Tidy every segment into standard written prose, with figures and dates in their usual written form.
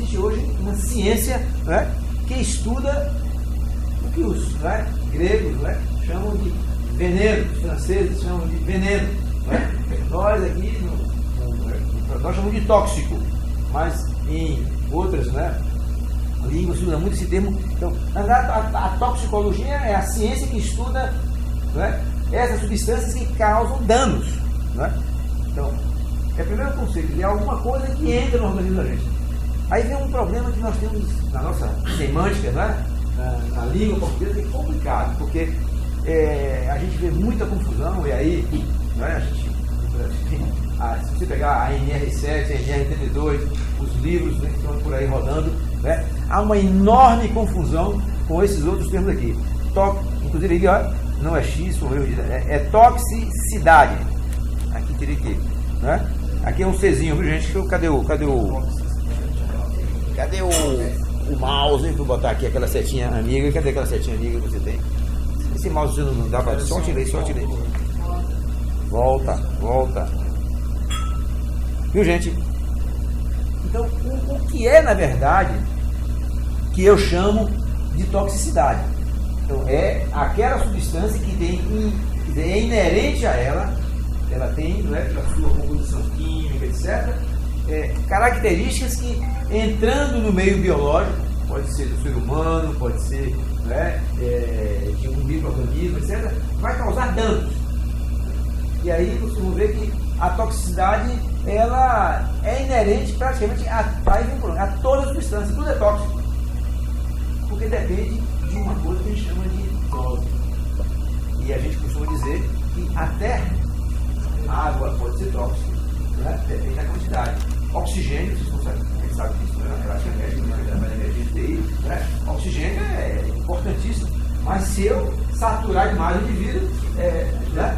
existe hoje uma ciência, né, que estuda o que os, né, gregos, né, chamam de veneno, os franceses chamam de veneno. Né? Nós aqui, nós chamamos de tóxico, mas em outras, né, línguas se usa muito esse termo. Então, na verdade, a toxicologia é a ciência que estuda, né, essas substâncias que causam danos. Né? Então, é o primeiro conceito, é alguma coisa que entra no organismo da gente. Aí vem um problema que nós temos na nossa semântica, né? na língua portuguesa, que é complicado, porque a gente vê muita confusão, e aí, né, se você pegar a NR7, a NR32, os livros, né, que estão por aí rodando, né, há uma enorme confusão com esses outros termos aqui. Inclusive aqui, ó, não é X, sou eu, é toxicidade. Aqui teria que, né? Aqui é um Czinho, viu, gente? Cadê o mouse? Vou botar aqui aquela setinha amiga. Cadê aquela setinha amiga que você tem? Esse mouse não dá para... Só tirei. Volta. Viu, gente? Então, o que é, na verdade, que eu chamo de toxicidade? Então, é aquela substância que é inerente a ela tem, né, pela sua composição química, etc., características que, entrando no meio biológico, pode ser do ser humano, pode ser, né, de um micro-organismo, etc., vai causar danos. E aí vocês vão ver que a toxicidade, ela é inerente praticamente a toda a substância, tudo é tóxico. Porque depende de uma coisa que a gente chama de dose. E a gente costuma dizer que até a água pode ser tóxica, né? Depende da quantidade. Oxigênio, vocês não sabem, quem sabe disso, né? Na prática médica, na energia de TI, né? Oxigênio é importantíssimo. Mas se eu saturar demais o indivíduo, né?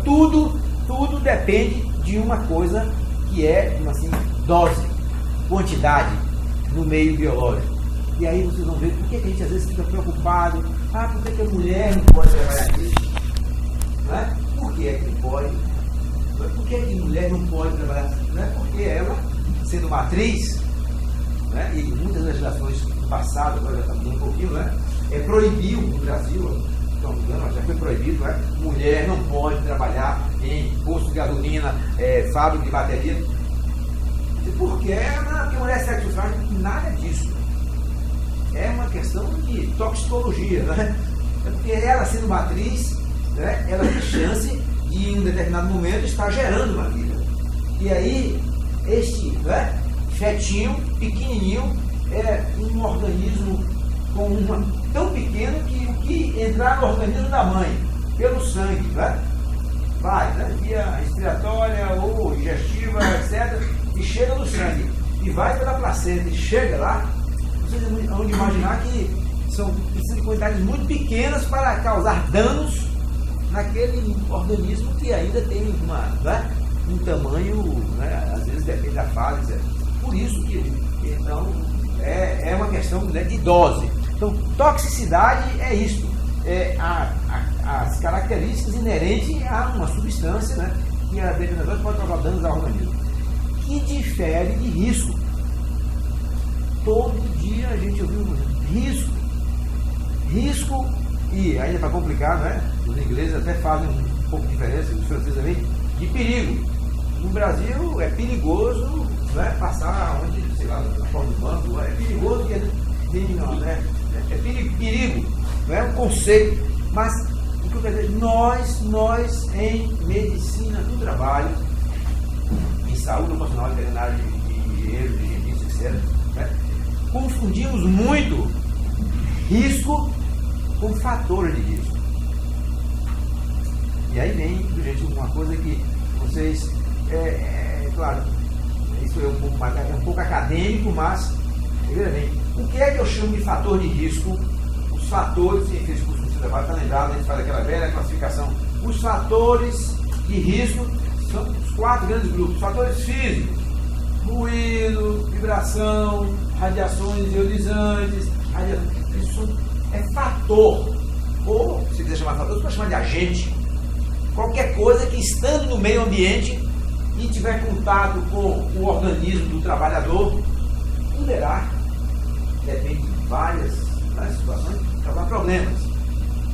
Tudo depende de uma coisa que é, assim, dose, quantidade no meio biológico. E aí vocês vão ver por que a gente às vezes fica preocupado. Por que a mulher não pode trabalhar nisso? Né? Por que é que pode? Por que a mulher não pode trabalhar? Né? Porque ela, sendo matriz, né? E muitas legislações do passado, agora já está mudando um pouquinho, né? Proibiu no Brasil, mas já foi proibido, né? Mulher não pode trabalhar em posto de gasolina, fábrica de bateria. Porque a mulher sexual, nada disso. É uma questão de toxicologia, né? É porque ela, sendo matriz, né, ela tem chance de, em um determinado momento, estar gerando uma vida. E aí, este, né, fetinho, pequenininho, é um organismo tão pequeno que o que entrar no organismo da mãe, pelo sangue, né, vai, né, via respiratória ou digestiva, etc., e chega no sangue, e vai pela placenta, e chega lá. Vocês vão imaginar que precisam de quantidades muito pequenas para causar danos naquele organismo que ainda tem né, um tamanho, né, às vezes depende da fase, etc. Por isso que, então, é uma questão, né, de dose. Então, toxicidade é isto, as características inerentes a uma substância, né, que a determinada dose pode causar danos ao organismo, que difere de risco. Todo dia a gente ouviu risco, e ainda para complicar, né? Os ingleses até fazem um pouco de diferença, os franceses também, de perigo. No Brasil é perigoso, né, passar onde, sei lá, na porta do banco, é perigoso que né? É perigo, não é um conceito, mas o que eu quero dizer, nós em medicina do trabalho, em saúde ocupacional, veterinário, de engenheiro, de higienista, etc., né, confundimos muito risco com fatores de risco. E aí vem, gente, uma coisa que vocês, claro, isso é um pouco acadêmico, mas, veja bem, o que é que eu chamo de fator de risco? Os fatores, quem fez curso de trabalho está lembrado, a gente faz aquela velha classificação. Os fatores de risco são os 4 grandes grupos. Os fatores físicos: ruído, vibração, radiações ionizantes, isso é fator. Ou, se quiser chamar de fator, você pode chamar de agente. Qualquer coisa que, estando no meio ambiente e tiver contato com o organismo do trabalhador, poderá problemas.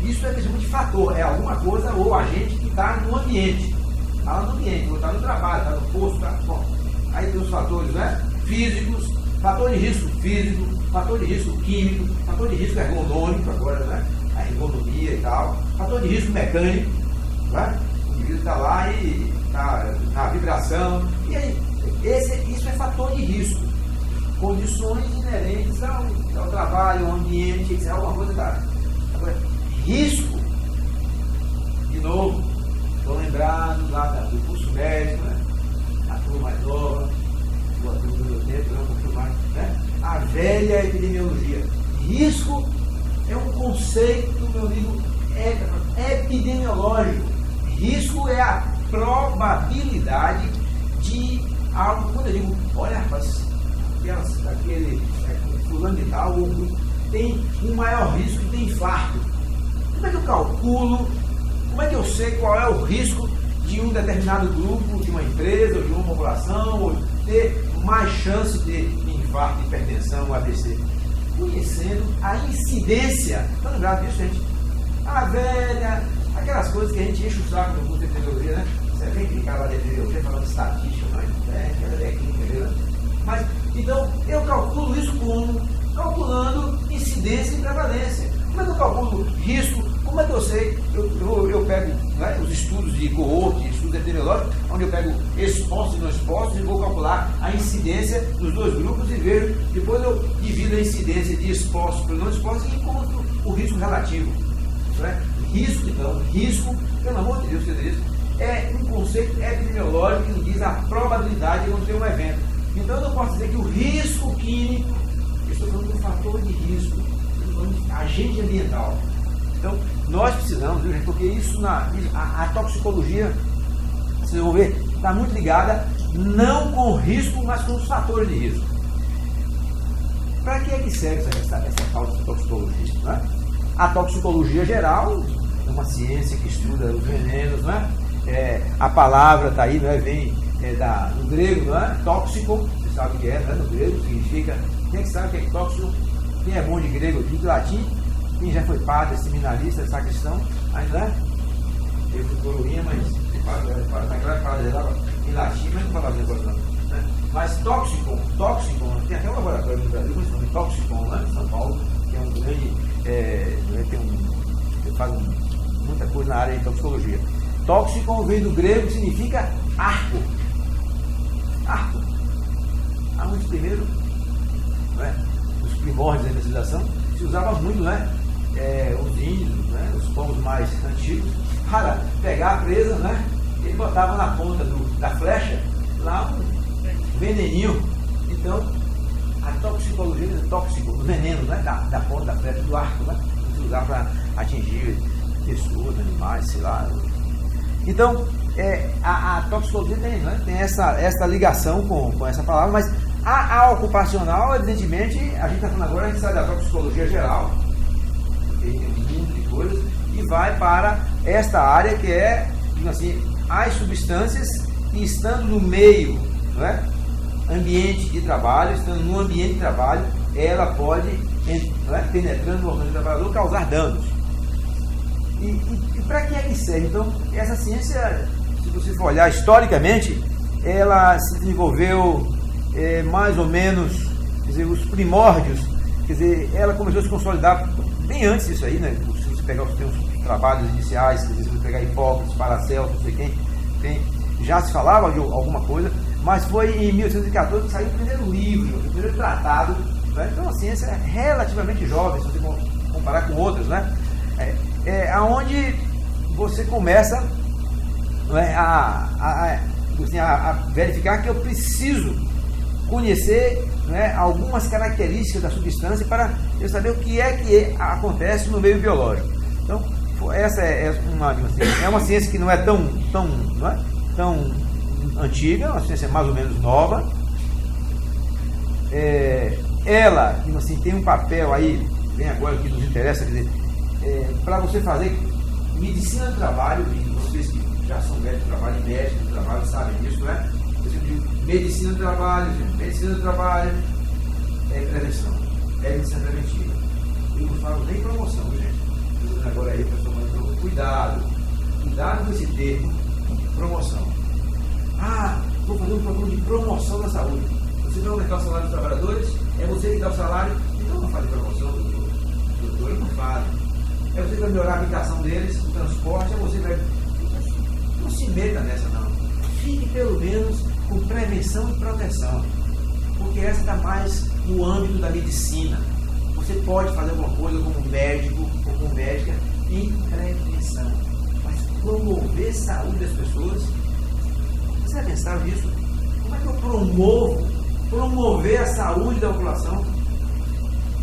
Isso é questão de fator, é alguma coisa ou agente que está no ambiente. Está no ambiente, ou está no trabalho, está no posto, está. Bom, aí tem os fatores, né? Físicos, fator de risco físico, fator de risco químico, fator de risco ergonômico agora, né? A ergonomia e tal, fator de risco mecânico, né? O indivíduo está lá e está na vibração. E aí, isso é fator de risco. Condições inerentes ao trabalho, ao ambiente, alguma coisa da. Agora, risco, de novo, estou lembrado lá do curso médico, né? A turma mais nova, a turma do meu tempo, um pouquinho mais, né? A velha epidemiologia. Risco é um conceito, meu amigo, epidemiológico. Risco é a probabilidade de algo. Quando eu digo, olha, rapaz, aquele fulano de tal tem um maior risco de ter infarto. Como é que eu calculo? Como é que eu sei qual é o risco de um determinado grupo, de uma empresa, ou de uma população, ou ter mais chance de infarto, hipertensão, AVC? Conhecendo a incidência. Estão lembrados disso, gente? A velha, aquelas coisas que a gente enche o saco no curso de epidemiologia, né? Você vem clicar lá de epidemiologia falando de estatística, mas aquela técnica, entendeu? Mas, então, eu calculo isso como? Calculando incidência e prevalência. Como é que eu calculo risco? Como é que eu sei? Eu pego, né, os estudos de coorte, estudos epidemiológicos, onde eu pego expostos e não expostos e vou calcular a incidência dos dois grupos e vejo. Depois eu divido a incidência de expostos para não expostos e encontro o risco relativo. Né? Risco, então, risco, pelo amor de Deus, que isso é um conceito epidemiológico que diz a probabilidade de acontecer um evento. Então eu não posso dizer que o risco químico, eu estou falando do fator de risco, eu estou falando de agente ambiental. Então, nós precisamos, viu, gente, porque isso a toxicologia, vocês vão ver, está muito ligada não com o risco, mas com os fatores de risco. Para que é que serve essa tal de toxicologia? Né? A toxicologia geral é uma ciência que estuda os venenos, né? A palavra está aí, né? Vem do grego, não é? Tóxico, você sabe o que é, né? No grego significa. Quem é que sabe o que é tóxico? Quem é bom de grego, de latim? Quem já foi padre, seminarista, sacristão, ainda é? Eu fui coroinha, mas naquela padre lá em latim, mas não falava negócio não. Né? Mas tóxico, tem até um laboratório no Brasil, mas também tóxico, lá em São Paulo, que é um grande, faz muita coisa na área de toxicologia. Tóxico vem do grego, que significa arco. Arco. Há muitos primeiros, né? Os primórdios da investigação, se usava muito, né? Os índios, né? Os povos mais antigos, para pegar a presa, né? Ele botava na ponta da flecha lá um veneninho. Então, a toxicologia é tóxico, o veneno, né? Da ponta da flecha, do arco, né? Se usava para atingir pessoas, animais, sei lá. Então, a toxicologia tem essa ligação com essa palavra, mas a ocupacional, evidentemente, a gente está falando agora, a gente sai da toxicologia geral, tem um mundo de coisas, e vai para esta área que é, assim, as substâncias que estando no meio, não é? Ambiente de trabalho, estando no ambiente de trabalho, ela pode, não é? Penetrando no organismo do trabalhador, causar danos. E para que é que serve? Então, essa ciência, se você for olhar historicamente, ela se desenvolveu mais ou menos, quer dizer, os primórdios, quer dizer, ela começou a se consolidar bem antes disso aí, né? Se você pegar os trabalhos iniciais, quer dizer, se você pegar Hipócrates, Paracelso, não sei quem, já se falava de alguma coisa, mas foi em 1814 que saiu o primeiro livro, o primeiro tratado, né? Então a ciência é relativamente jovem, se você comparar com outras, né? Aonde você começa, né, a verificar que eu preciso conhecer, né, algumas características da substância para eu saber o que é que acontece no meio biológico. Então, essa é uma ciência que não é tão antiga, é uma ciência mais ou menos nova. Ela, assim, tem um papel aí, vem agora que nos interessa, quer dizer, para você fazer medicina do trabalho, e vocês que já são médicos do trabalho e médicos do trabalho sabem disso, né? Medicina do trabalho é prevenção, é medicina preventiva. Eu vou falo nem promoção, gente. Agora aí, pessoal, cuidado com esse termo, promoção. Vou fazer um programa de promoção da saúde. Você vai aumentar o salário dos trabalhadores, é você que dá o salário, então não faz promoção, doutor, não faz. É você que vai melhorar a habitação deles, o transporte, é você que vai. Não se meta nessa, não. Fique pelo menos com prevenção e proteção, porque essa está mais no âmbito da medicina. Você pode fazer alguma coisa como médico ou como médica em prevenção, mas promover a saúde das pessoas. Você já pensaram nisso? Como é que eu promover a saúde da população?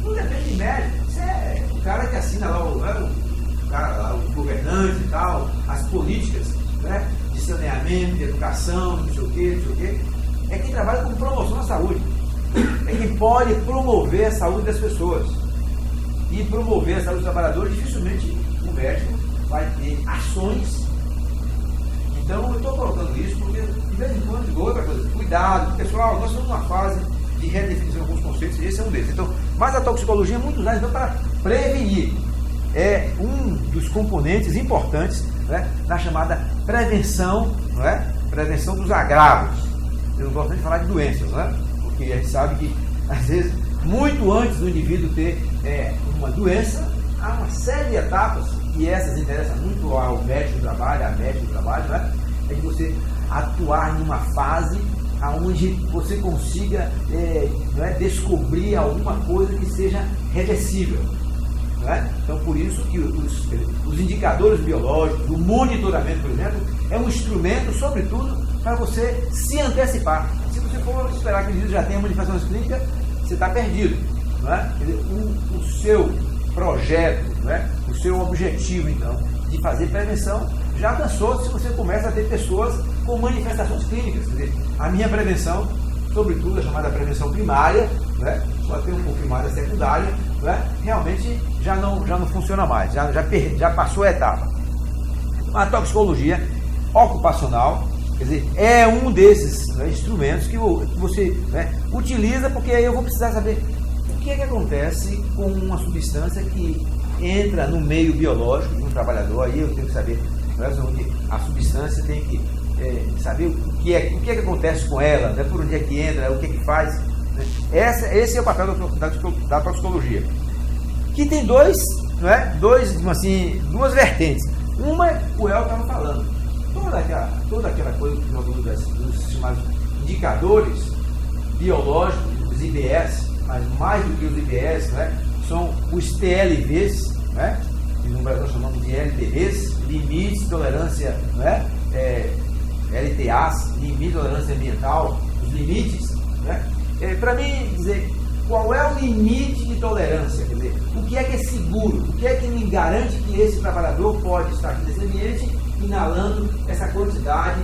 Não depende de médico. Você é o cara que assina lá, o governante e tal, as políticas, né, de saneamento, de educação, não sei o quê. É quem trabalha com promoção da saúde. É quem pode promover a saúde das pessoas. E promover a saúde dos trabalhadores, dificilmente o médico vai ter ações. Então, eu estou colocando isso porque, de vez em quando, digo outra coisa. Cuidado, pessoal, nós estamos numa fase de redefinição de alguns conceitos, e esse é um deles. Então, mas a toxicologia é muito usada então, para prevenir. É um dos componentes importantes, né, na chamada prevenção, não é? Prevenção dos agravos. Eu não gosto nem de falar de doenças, né? Porque a gente sabe que, às vezes, muito antes do indivíduo ter uma doença, há uma série de etapas, e essas interessam muito ao médico do trabalho, à médica do trabalho, né? É de você atuar numa fase onde você consiga descobrir alguma coisa que seja reversível. Então, por isso que os indicadores biológicos, o monitoramento, por exemplo, é um instrumento, sobretudo, para você se antecipar. Se você for esperar que o indivíduo já tenha manifestações clínicas, você está perdido. Quer dizer, o seu projeto, o seu objetivo, então, de fazer prevenção, já alcançou se você começa a ter pessoas com manifestações clínicas. Quer dizer, a minha prevenção, sobretudo a chamada prevenção primária, só tem um pouco primária secundária, realmente já não funciona mais, já passou a etapa. A toxicologia ocupacional, quer dizer, é um desses instrumentos que você utiliza, porque aí eu vou precisar saber o que é que acontece com uma substância que entra no meio biológico de um trabalhador. Aí eu tenho que saber, a substância tem que saber o que é que acontece com ela, por onde é que entra, o que é que faz. Esse é o papel da toxicologia, que tem duas vertentes. Uma é o El estava falando, toda aquela coisa dos chamados indicadores biológicos, os IBS, mas mais do que os IBS, são os TLVs, que no Brasil nós chamamos de LTVs, limites de tolerância, LTAs, limite de tolerância ambiental, os limites, para mim dizer qual é o limite de tolerância, quer dizer, o que é seguro, o que é que me garante que esse trabalhador pode estar aqui nesse ambiente inalando essa quantidade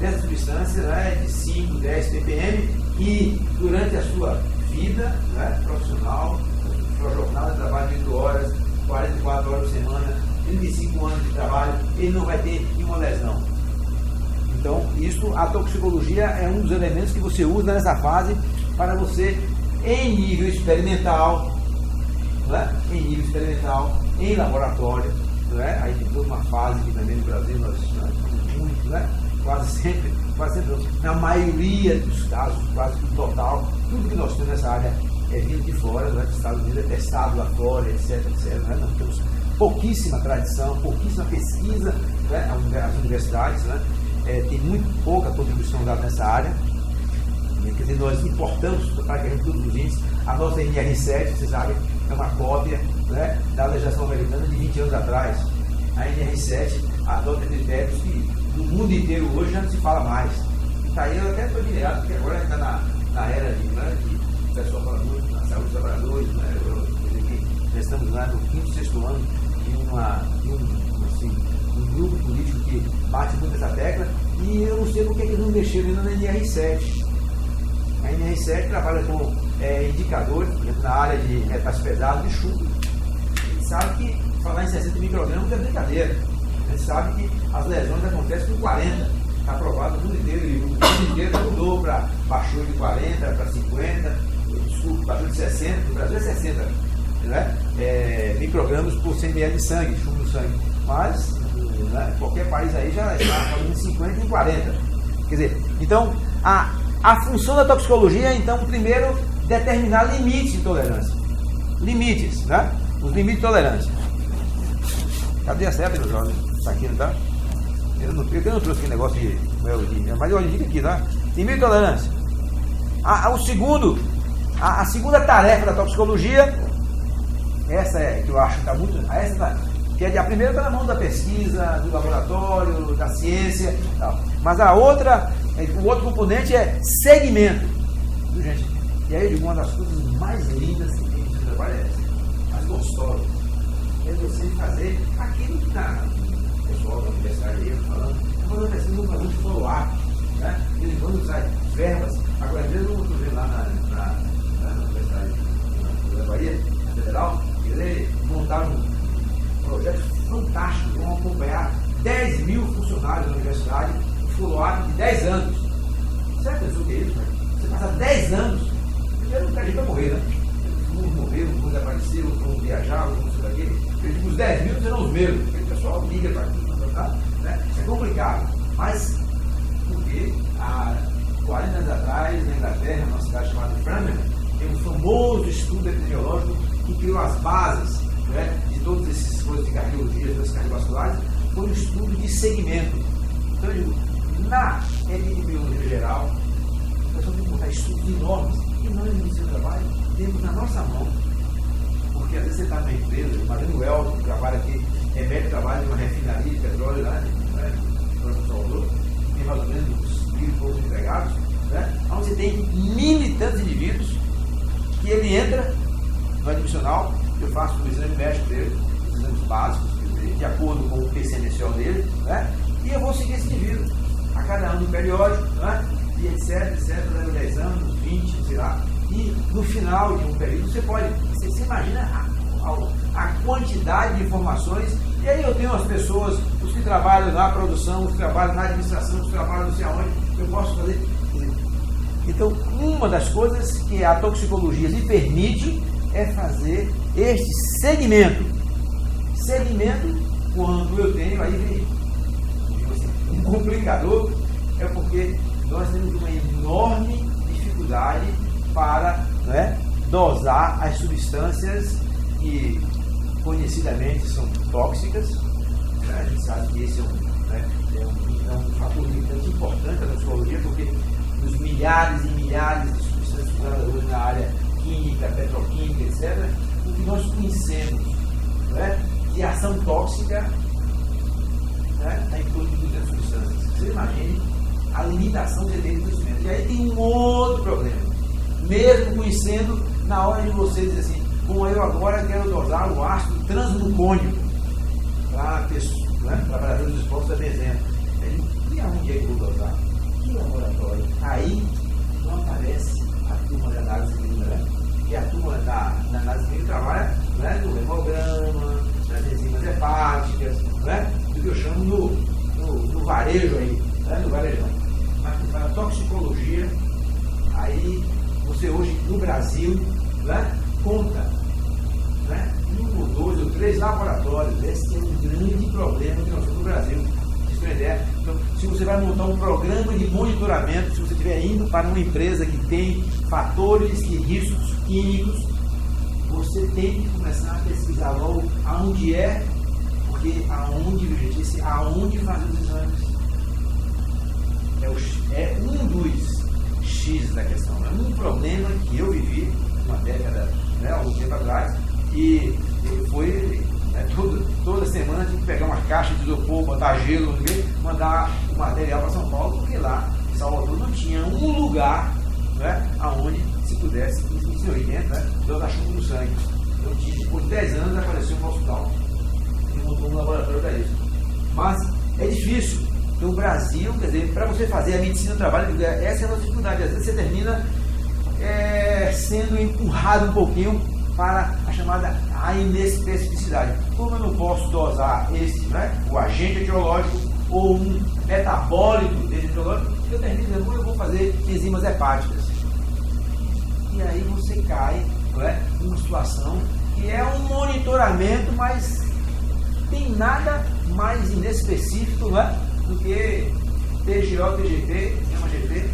dessa substância de 5, 10 ppm e durante a sua vida profissional, sua jornada de trabalho de 8 horas, 44 horas por semana, 35 anos de trabalho, ele não vai ter nenhuma lesão. Então, a toxicologia é um dos elementos que você usa nessa fase para você, em nível experimental, em laboratório, aí tem toda uma fase que também no Brasil nós quase sempre, na maioria dos casos, quase que total, tudo que nós temos nessa área é vindo de fora, dos Estados Unidos, é testado lá fora, etc. Nós temos pouquíssima tradição, pouquíssima pesquisa, as universidades, tem muito pouca contribuição dada nessa área. Quer dizer, nós importamos praticamente todos os índices. A nossa NR7, vocês sabem, é uma cópia da legislação americana de 20 anos atrás. A NR7 adota critérios que no mundo inteiro hoje já não se fala mais. Está aí, eu até estou admirado, porque agora está na era de o pessoal fala muito na saúde dos trabalhadores. Já estamos lá no 5º, 6º ano de um grupo político que bate muito essa tecla, e eu não sei por que eles não mexeram ainda na NR7. A NR7 trabalha com indicadores, por exemplo, na área de metais pesados de chumbo. A gente sabe que falar em 60 microgramas é brincadeira. A gente sabe que as lesões acontecem com 40. Está aprovado no mundo inteiro, e o mundo inteiro mudou baixou de 40 para 50, desculpa, baixou de 60, no Brasil é 60. né, microgramas por 100 ml de sangue, chumbo no sangue. Mas, né, qualquer país aí já está falando em 50 e 40. Quer dizer, então, a função da toxicologia é, então, primeiro, determinar limites de tolerância. Limites, né? Os limites de tolerância. Cadê a seta, meus jovens? Está aqui, não está? Eu não trouxe aquele negócio de mas eu digo aqui, tá? Limite de tolerância. A segunda tarefa da toxicologia, essa é que eu acho que está muito. Que a primeira está na mão da pesquisa, do laboratório, da ciência e tal. Mas a outra, o outro componente é segmento. Viu, gente? E aí eu digo, uma das coisas mais lindas que tem no trabalho é essa, mais gostosa. É você fazer aquilo que está o pessoal da universidade aí falando, quando precisa fazer um follow-up, né? Eles vão usar verbas. Agora mesmo eu estou vendo lá na Universidade da Bahia, na Federal, eles montaram um projeto fantástico, vão acompanhar 10 mil funcionários da universidade, um follow-up de 10 anos. Você já pensou que é isso, né? Você passar 10 anos, primeiro a gente vai morrer, né? Uns morreram, uns apareceram, outros vão viajar, outros vão ser daquele. Eu digo, os 10 mil serão os mesmos, porque o pessoal liga para tudo, tá? Né? Isso é complicado. Mas, porque há 40 anos atrás, na Inglaterra, numa cidade chamada Framingham, tem um famoso estudo epidemiológico que criou as bases, né, de todas essas coisas de cardiologia, das cardiovasculares, foi um estudo de segmento. Então, eu digo, na epidemiologia geral, o pessoal tem que montar estudos enormes, e nós, no seu trabalho, temos na nossa mão. Porque às vezes você está numa empresa, o Mariano Elton, que trabalha aqui, médico, trabalha numa refinaria de petróleo lá, né, no Salvador, tem mais ou menos 1.000 e poucos empregados, né, onde você tem 1.000 e tantos indivíduos, que ele entra no admissional, eu faço o exame médico dele, os exames básicos dele, de acordo com o PCMSO dele, né, e eu vou seguir esse indivíduo, a cada ano do periódico, né, e etc, leva 10 anos, 20, sei lá. E no final de um período você imagina a quantidade de informações, e aí eu tenho as pessoas, os que trabalham na produção, os que trabalham na administração, os que trabalham não sei aonde, eu posso fazer. Então, uma das coisas que a toxicologia lhe permite é fazer este segmento. Segmento, quando eu tenho, aí vem um complicador, é porque nós temos uma enorme dificuldade para, né, dosar as substâncias que conhecidamente são tóxicas, né? A gente sabe que esse é um fator limitante importante da toxicologia, porque os milhares e milhares de substâncias usadas hoje na área química, petroquímica, etc., o que nós conhecemos, né, de ação tóxica, né, está em torno de 200 substâncias. Você imagine a limitação que tem de conhecimento. E aí tem um outro problema. Mesmo conhecendo, na hora de você dizer assim, bom, eu agora quero dosar o ácido transmucônico para trabalhadores expostos a benzeno. E aonde é que eu vou dosar? Que laboratório? Aí não aparece a turma da análise clínica, né? E a turma da análise clínica trabalha, né, no hemograma, nas enzimas hepáticas, né, do que eu chamo no varejo aí, né, no varejão. Mas para a toxicologia, aí você hoje no Brasil, né, conta, né, 1 ou 2 ou 3 laboratórios. Esse é um grande problema que nós temos no Brasil. Então, se você vai montar um programa de monitoramento, se você estiver indo para uma empresa que tem fatores e riscos químicos, você tem que começar a pesquisar logo aonde é, porque aonde fazer os exames é um dos X da questão. É um problema que eu vivi uma década, né, algum tempo atrás, e foi, né, toda semana tinha que pegar uma caixa de isopor, botar gelo no meio, mandar o material para São Paulo, porque lá em Salvador não tinha um lugar, né, aonde se pudesse, em 1980, né, dosar chumbo no sangue. Então, depois de 10 anos, apareceu um hospital e montou um laboratório para isso. Mas é difícil. Então, o Brasil, quer dizer, para você fazer a medicina do trabalho, essa é a nossa dificuldade. Às vezes você termina sendo empurrado um pouquinho para a chamada inespecificidade. Como eu não posso dosar né, o agente etiológico ou um metabólico desse etiológico, eu termino dizendo, eu vou fazer enzimas hepáticas. E aí você cai, né, numa situação que é um monitoramento, mas tem nada mais inespecífico, não é, do que TGO, TGP, sistema GP,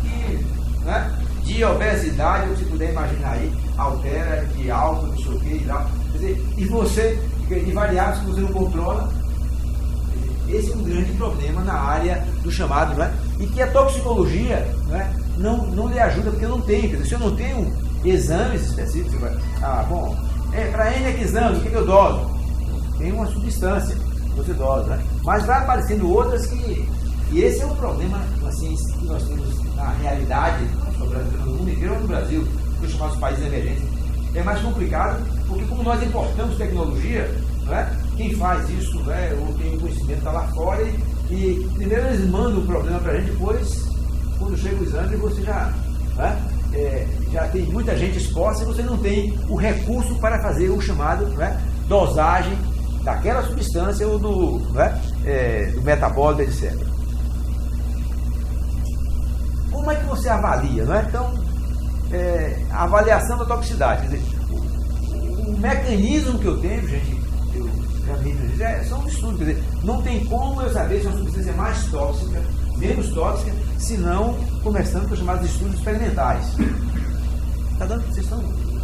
que, né, de obesidade, ou se puder imaginar aí, altera de álcool, não sei o que, e tal. Quer dizer, e você, de variáveis que você não controla, esse é um grande problema na área do chamado, né? E que a toxicologia, né, não lhe ajuda, porque eu não tenho. Quer dizer, se eu não tenho exames específicos, você vai, bom, para N exames, o que eu doso? Tem uma substância que você dosa, né? Mas vai aparecendo outras que... E esse é um problema, assim, que nós temos na realidade, no mundo inteiro, no Brasil, nos chamados países emergentes. É mais complicado, porque como nós importamos tecnologia, né, quem faz isso, né, ou tem conhecimento está lá fora, e primeiro eles mandam o problema para a gente, depois, quando chega o exame, você já, né, já tem muita gente exposta e você não tem o recurso para fazer o chamado, né, dosagem daquela substância ou do, né, do metabólito, etc. Como é que você avalia? Não é? Então, a avaliação da toxicidade, quer dizer, o mecanismo que eu tenho, gente, eu já me disse, são estudos, quer dizer, não tem como eu saber se uma substância é mais tóxica, menos tóxica, se não começando com os chamados estudos experimentais. Está dando? Vocês estão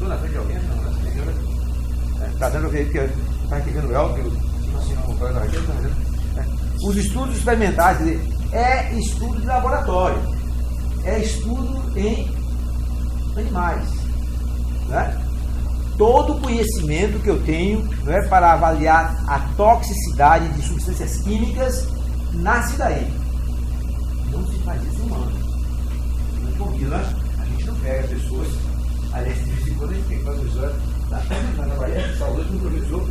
na frente de alguém? Não, está dando para ver que está aqui vendo o El, que eu assim, não vou falar aqui, está vendo? Os estudos experimentais, quer dizer, é estudo de laboratório, é estudo em animais, né? Todo o conhecimento que eu tenho, né, para avaliar a toxicidade de substâncias químicas nasce daí. Não se faz isso humano. Porque a gente não pega pessoas, aliás, de vez em quando a gente tem que fazer isso na Bahia, saúde, um professor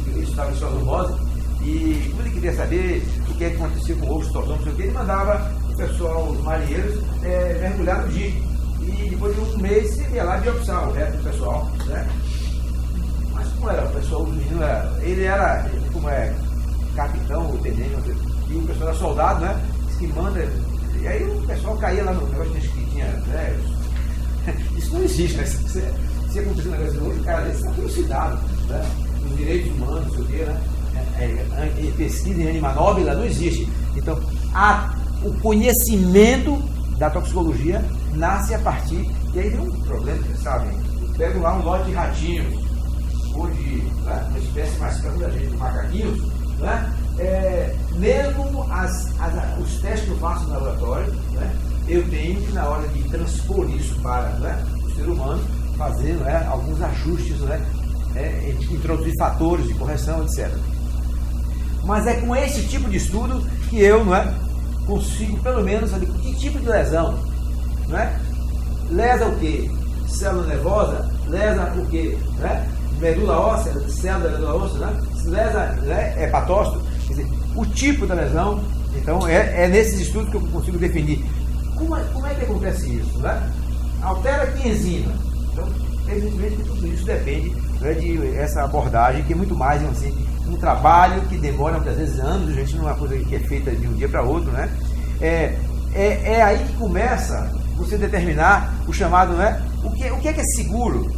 que estava em Sornosa, e como ele queria saber o que acontecia com o ovo, tortão, não sei o que, ele mandava o pessoal, os marinheiros, mergulhar no dique. E depois de um mês ele ia lá biopsiar o resto do pessoal, né? Mas como era o pessoal, o menino ele era, como capitão ou tenente, e o pessoal era soldado, né? Que manda, e aí o pessoal caía lá no negócio que tinha, né? Isso não existe, né? Se acontecer um negócio hoje, o cara desse está trucidado, né? Os direitos humanos, não sei o quê, né? Pesquisa em animanóbila não existe. Então, o conhecimento da toxicologia nasce a partir, e aí tem um problema, vocês sabem, eu pego lá um lote de ratinhos, ou de uma espécie mais comum da gente, de macaquinhos, né? Mesmo os testes que eu faço no laboratório, né? Eu tenho que, na hora de transpor isso para, né, o ser humano, fazer, né, alguns ajustes, né? Introduzir fatores de correção, etc. Mas é com esse tipo de estudo que eu, não é, consigo pelo menos saber que tipo de lesão, não é? Lesa o quê? Célula nervosa? Lesa o quê? Né? Medula óssea, célula da medula óssea, né? Lesa, né, hepatócito? Quer dizer, o tipo da lesão. Então é nesses estudos que eu consigo definir como é que acontece isso, né? Altera que enzima? Então, evidentemente que tudo isso depende, né, de essa abordagem, que é muito mais assim, um trabalho que demora muitas vezes anos, a gente não é uma coisa que é feita de um dia para outro, né? É aí que começa você determinar o chamado, né? O que é seguro?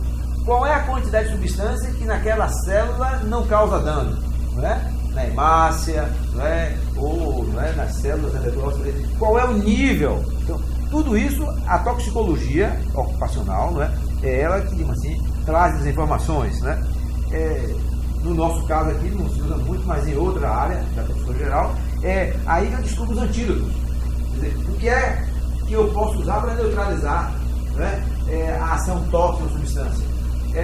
Qual é a quantidade de substância que naquela célula não causa dano, né? Na hemácia, né? Ou, né, nas células da medula óssea, qual é o nível? Então, tudo isso, a toxicologia ocupacional, né, é ela que, assim, traz as informações, né? No nosso caso aqui, não se usa muito, mas em outra área da toxicologia geral, aí que eu descubro os antídotos. Quer dizer, o que é que eu posso usar para neutralizar, né, a ação tóxica da substância?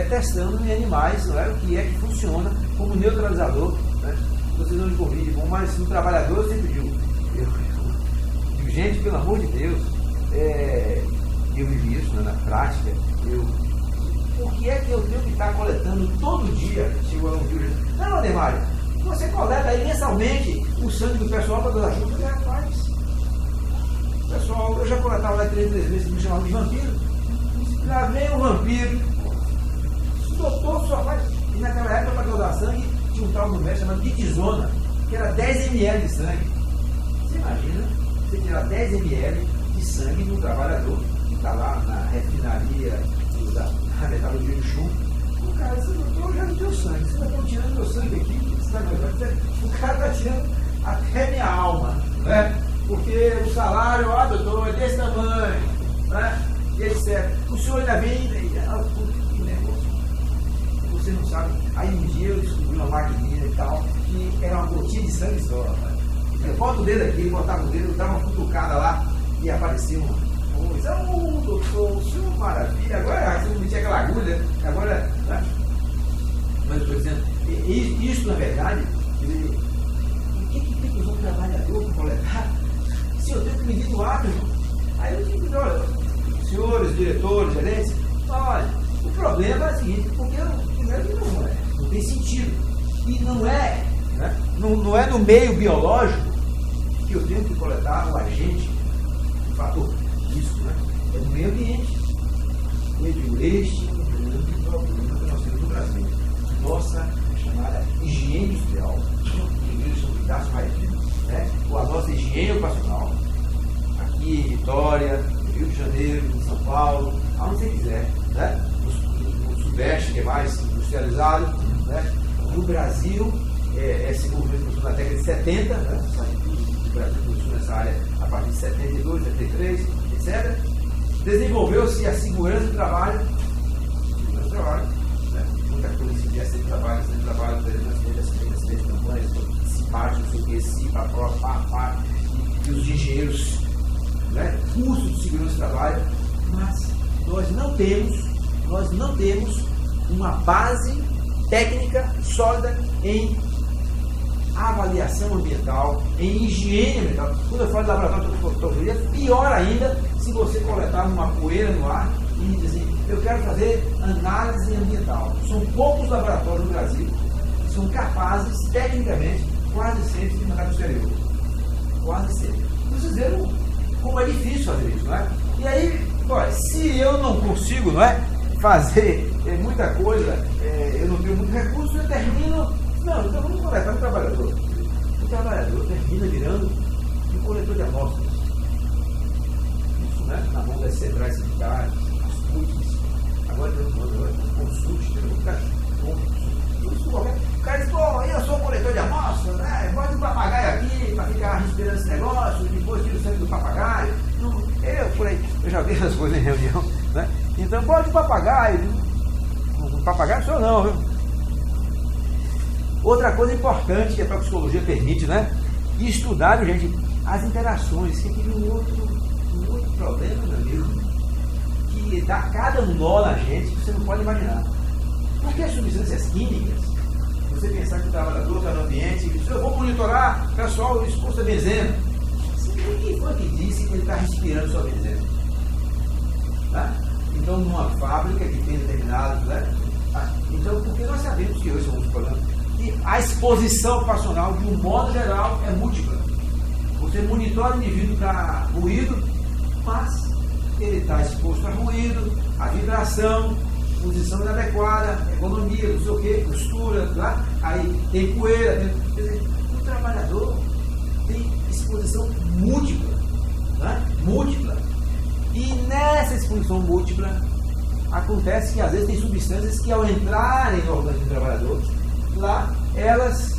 Testando em animais, não é, o que funciona como neutralizador, né? Vocês não me convidem, mas no trabalhador eu sempre digo, gente, pelo amor de Deus, eu vivi isso, né, na prática, por que é que eu tenho que estar coletando todo dia? Chegou um dia, não, Ademário, você coleta aí mensalmente o sangue do pessoal para dar chuva, já faz. Pessoal, eu já coletava lá 3 meses, me chamavam de vampiro. Já vem um vampiro, o doutor só faz. E naquela época, para doar sangue, tinha um tal no médico chamado Ditizona, que era 10 ml de sangue. Você imagina, você tirar 10 ml de sangue de um trabalhador que está lá na refinaria da metalurgia do chumbo. O cara, você engrandecendo até minha alma, né? Porque o salário, doutor, é desse tamanho, né? E etc. O senhor ainda vem, que negócio. Você não sabe. Aí um dia eu descobri uma maquininha e tal, que era uma gotinha de sangue só, rapaz. Bota o dedo aqui, botava o dedo, dava uma cutucada lá e aparecia uma coisa. Doutor, o senhor maravilha, agora você não tinha aquela agulha, agora. Né? Mas eu estou dizendo, isso na verdade, o que tem que usar um trabalhador para coletar? Se eu tenho que medir do ato, irmão. Aí eu digo, olha, senhores, diretores, gerentes, olha, o problema é o seguinte, porque não tem sentido. E não é, né? Não é no meio biológico que eu tenho que coletar o agente, o fator de risco, né? É no meio ambiente. Este é o grande problema que nós temos no Brasil. Nossa chamada higiene industrial, né? Ou a nossa higiene ocupacional, aqui em Vitória, no Rio de Janeiro, em São Paulo, aonde você quiser, né? No Sudeste, que é mais industrializado, né? No Brasil, esse movimento começou na década de 70, né? O Brasil começou nessa área a partir de 72, 73, etc. Desenvolveu-se a segurança do trabalho, né? Muita coisa se vier de trabalho, acidente, campanhas, simpático, não sei o que, CIPA, PRO, e os engenheiros, né? Curso de segurança do trabalho, mas nós não temos uma base técnica sólida em avaliação ambiental, em higiene ambiental. Quando eu falo de laboratório de toxicologia, pior ainda se você coletar uma poeira no ar e dizer assim, eu quero fazer análise ambiental. São poucos laboratórios no Brasil que são capazes, tecnicamente, quase sempre de mandar para o exterior. Quase sempre. Vocês viram como é difícil fazer isso, não é? E aí, olha, se eu não consigo, não é, fazer muita coisa, eu não tenho muito recurso, eu termino. Não, então vamos coletar o trabalhador. O trabalhador termina virando um coletor de amostras. Isso, né? Na mão das centrais sindicais, as CUTs, agora tem um consulto, tem um cara. O cara diz, pô, eu sou coletor de amostras, né? Bota um papagaio aqui para ficar respirando esse negócio, depois tira o sangue do papagaio. Eu já vi essas coisas em reunião, né? Então bota um papagaio. Um papagaio sou eu não, viu? Outra coisa importante que a psicologia permite, né? De estudar, gente, as interações, que tem um outro problema, meu amigo, que dá cada nó na gente que você não pode imaginar. Porque as substâncias químicas, você pensar que o trabalhador está no ambiente e diz, eu vou monitorar o pessoal exposto a benzeno. Quem foi que disse que ele está respirando sua benzeno? Tá? Então, numa fábrica que tem determinados, né? Então, porque nós sabemos que hoje somos problemas. E a exposição ocupacional, de um modo geral, é múltipla. Você monitora o indivíduo para ruído, mas ele está exposto a ruído, a vibração, posição inadequada, economia, não sei o que, costura, tá? Aí tem poeira. Quer dizer, o trabalhador tem exposição múltipla. Né? Múltipla. E nessa exposição múltipla, acontece que às vezes tem substâncias que ao entrarem no organismo do trabalhador, lá elas,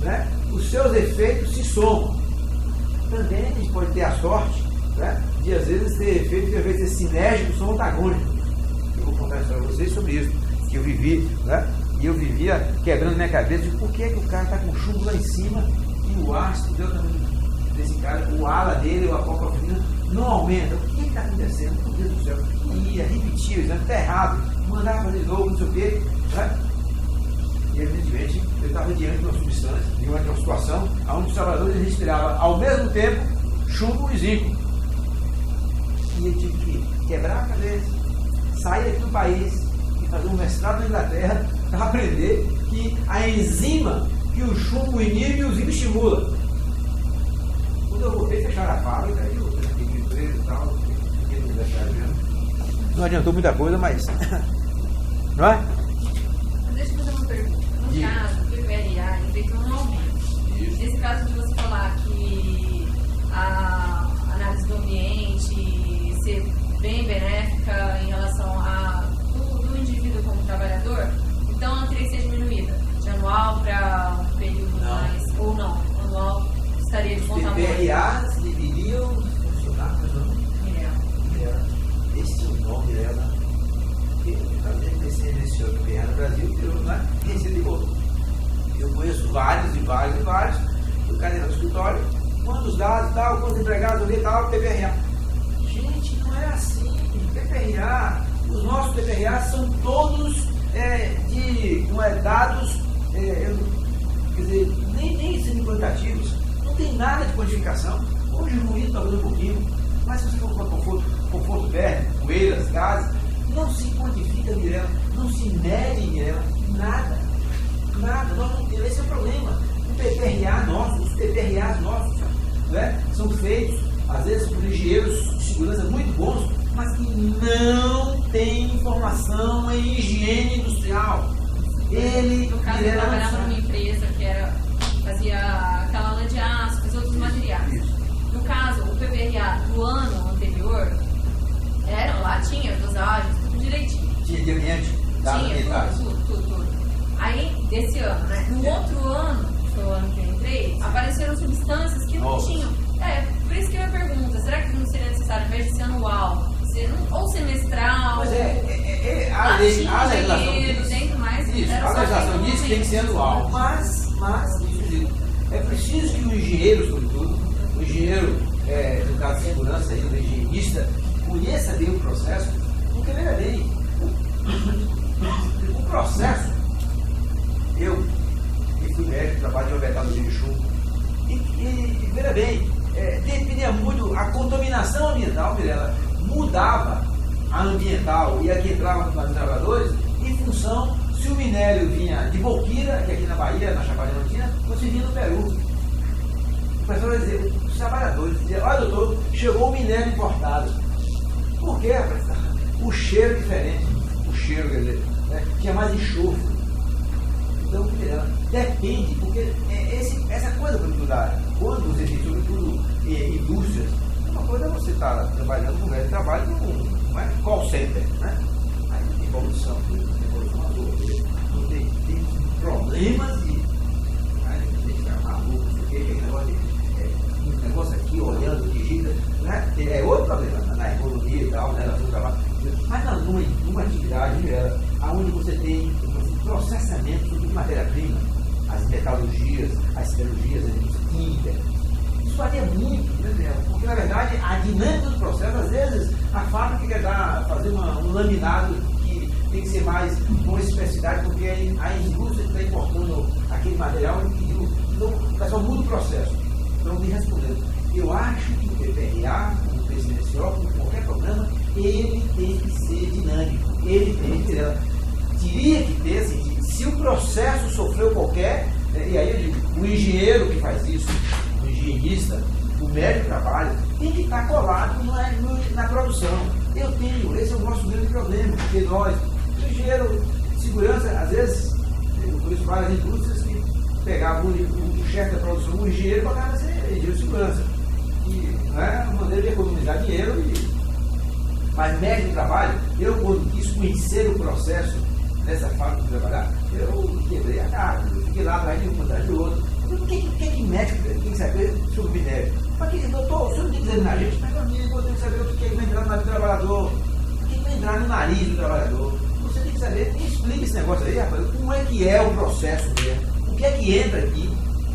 né, os seus efeitos se somam. Também a gente pode ter a sorte, né, de às vezes ter efeitos que às vezes sinérgicos são antagônicos. Eu vou contar para vocês sobre isso, que eu vivi, né, e eu vivia quebrando minha cabeça de por que o cara está com chumbo lá em cima e o ácido desse cara, o ala dele, a copofina, não aumenta. O que está acontecendo? Meu Deus do céu. E ia repetir, né, está errado, mandava fazer de novo, não sei o quê, né? E, evidentemente, eu estava diante de uma substância, diante de uma situação onde os trabalhadores respiravam ao mesmo tempo chumbo e zinco. E eu tive que quebrar a cabeça, sair aqui do país e fazer um mestrado na Inglaterra para aprender que a enzima que o chumbo inibe e o zinco estimula. Quando eu voltei, fecharam a fábrica, aí eu fiquei preso e tal, fiquei no universidade mesmo. Não adiantou muita coisa, mas. Não é? Deixa eu fazer uma pergunta. No caso do PPLA, ele feito anualmente. Nesse caso de você falar que a análise do ambiente ser bem benéfica em relação do indivíduo como trabalhor, então ela teria que ser diminuída de anual para um período mais, ou não iniciou a PPRA no Brasil, eu recentegou. Eu conheço vários, o cara no escritório, quantos dados, tal, quantos empregados ali, tal, PPRA. Gente, não é assim. PPRA, os nossos PPRA são todos dados, quer dizer, nem semi-quantitativos, não tem nada de quantificação. Hoje o ruído está dando um pouquinho, mas se você for para conforto térmico, poeiras, gases, não se quantifica, Mirella, não se mede, Mirella, nada. Esse é o problema. O PPRA nosso, os PPRAs nossos, são feitos, às vezes, por engenheiros de segurança muito bons, mas que não tem informação em higiene industrial. No caso, eu trabalhava numa empresa que fazia calada de aço, fazia outros materiais. Isso. No caso, o PPRA do ano anterior, lá tinha dosagens, tudo direitinho. Tinha de ambiente? Tinha, tudo. Aí, desse ano, né? No outro ano, que foi o ano que eu entrei, apareceram substâncias que não tinham. Por isso que eu me pergunto, será que não seria necessário, ao invés de ser anual, ou semestral? Mas a legislação diz que tem que ser anual. Mas é preciso que o engenheiro, sobretudo, o engenheiro, no caso de segurança, o engenheirista, conheça bem o processo, porque, veja bem, o processo, eu fui médico, trabalho de Albertal no Rio de Chumbo, e veja bem, dependia muito, a contaminação ambiental, Mirella, mudava a ambiental e a que entrava nos trabalhadores em função se o minério vinha de Boquira, que aqui na Bahia, na Chapada Diamantina, ou se vinha do Peru. O pessoal vai dizer, os trabalhadores diziam, olha doutor, chegou o minério importado. Por quê, rapaz? O cheiro é diferente. O cheiro, quer dizer, tinha mais enxofre. Então, depende, porque essa coisa para mudar, quando você tem, sobretudo, indústrias, uma coisa é você estar trabalhando no lugar de trabalho não é call center, né? Aí não tem evolução, não tem problemas e aí tem que ficar maluco, um negócio aqui, olhando, digita, né? É outro problema na economia e tal, né? No trabalho. Mas numa atividade, onde você tem processamento de matéria-prima, as metalurgias, as siderurgias, a indústria química, isso varia muito, né? Porque na verdade a dinâmica do processo, às vezes a fábrica quer fazer um laminado que tem que ser mais com especificidade, porque a indústria está importando aquele material e o pessoal muda o processo. Então, me respondendo, eu acho que o PPRA, como PCMSO, como qualquer programa, ele tem que ser dinâmico, ele tem que ter, teria que ter, assim, se o processo sofreu qualquer, e aí eu digo, o engenheiro que faz isso, o engenheirista, o médico de trabalho, tem que estar colado na produção. Esse é o nosso grande problema, porque nós, o engenheiro de segurança, às vezes, eu conheço várias indústrias que pegavam o chefe da produção, o engenheiro, para ser engenheiro de segurança. E não é uma maneira de economizar dinheiro. Mas médico de trabalho, eu quando quis conhecer o processo dessa fábrica de trabalhar, eu quebrei a cara, eu fiquei lá atrás de um, atrás do outro. O que médico tem que saber sobre minério? Mas que, doutor, você não tem que examinar a gente, mas amigo, eu tenho que saber o que vai entrar no nariz do trabalhador, o que vai entrar no nariz do trabalhador. Você tem que saber, me explica esse negócio aí, rapaz, como é que é o processo mesmo, o que é que entra aqui,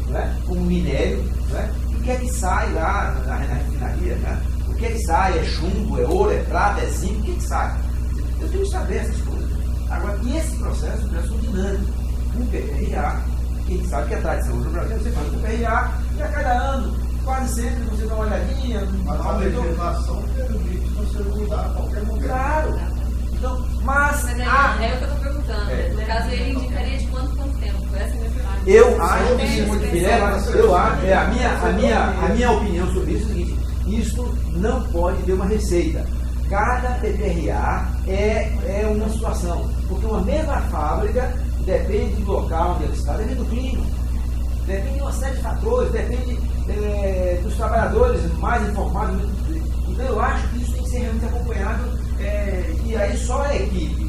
né, como minério, né, e o que é que sai lá na refinaria, né? O que é que sai? É chumbo, é ouro, é prata, é zinco, o que é que sai? Eu tenho que saber essas coisas. Agora, e esse processo é um processo dinâmico. Um PPRA, quem sabe que a tradição no Brasil, você faz o PPRA e a cada ano, quase sempre você dá uma olhadinha. Mas a legislação permite você mudar a qualquer momento. Claro. Então, mas é o que eu estou perguntando. No caso, ele indicaria de quanto tempo? Essa é a minha pergunta. Eu acho que a minha opinião sobre isso é o seguinte: isto não pode ter uma receita. Cada PPRA é uma situação, porque uma mesma fábrica depende do local onde ela está, depende do clima, depende de uma série de fatores, depende dos trabalhadores mais informados. Então eu acho que isso tem que ser realmente acompanhado, e aí só a equipe,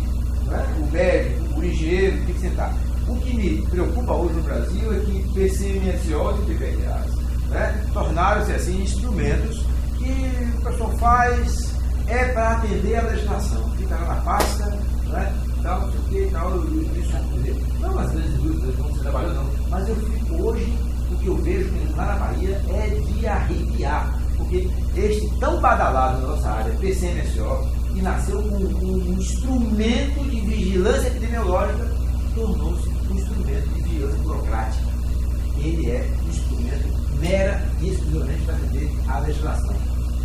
né? O médico, o engenheiro, tem que sentar. O que me preocupa hoje no Brasil é que PCMSO e PPRAs, né, tornaram-se assim instrumentos que o pessoal faz para atender a legislação. Fica lá na pasta, né, tal, não sei o que, tal, lá na Bahia é de arrepiar, porque este tão badalado na nossa área, PCMSO, que nasceu com um instrumento de vigilância epidemiológica, tornou-se um instrumento de vigilância burocrática. Ele é um instrumento mera e exclusivamente para atender a legislação.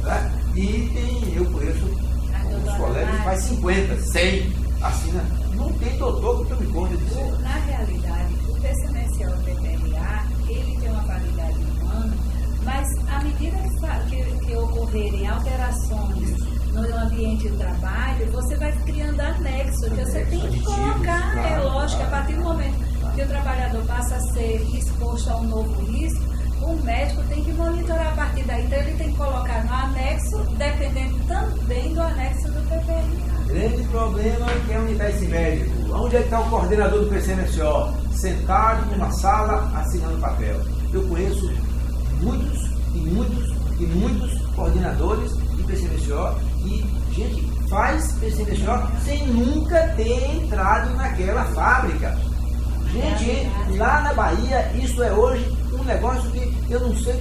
Tá? E eu conheço os colegas que faz 50, 100, assina. Não tem doutor que tome conta disso. Na realidade, o PCMSO e o PPRA, ele tem uma validade humana, mas à medida que ocorrerem alterações no ambiente de trabalho, você vai criando anexo, que você tem que colocar, é lógico, a partir do momento que o trabalhador passa a ser exposto a um novo risco, o médico tem que monitorar a partir daí, então ele tem que colocar no anexo, dependendo também do anexo do PPRA. Grande problema que é onde está esse médico. Onde é que está o coordenador do PCMSO? Sentado numa sala, assinando papel. Eu conheço muitos coordenadores de PCMSO e gente faz PCMSO sem nunca ter entrado naquela fábrica. Gente, lá na Bahia, isso é hoje um negócio que eu não sei,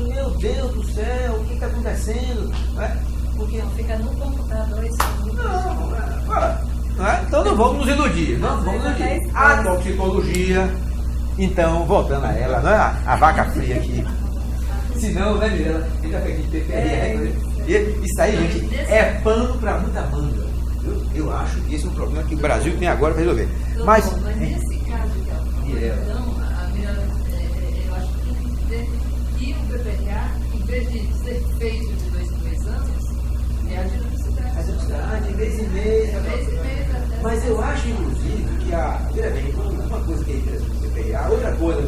meu Deus do céu, o que está acontecendo? Né? Porque não fica no computador isso. Então não vamos nos iludir. A toxicologia, então, voltando a ela, não é a vaca fria aqui. Senão, né, Mirella? Ele já fez aqui PPR. Isso aí, gente, é pano para muita manga. Eu acho que esse é um problema que o Brasil tem agora para resolver. Mas nesse caso, então, a Mirella, eu acho que tem que dizer que o PPRA, em vez de ser feito de 2 em 2 anos, é a dinamicidade. De vez em mês. Mas eu acho, inclusive, que veja bem, uma coisa que é interessante do PPRA, outra coisa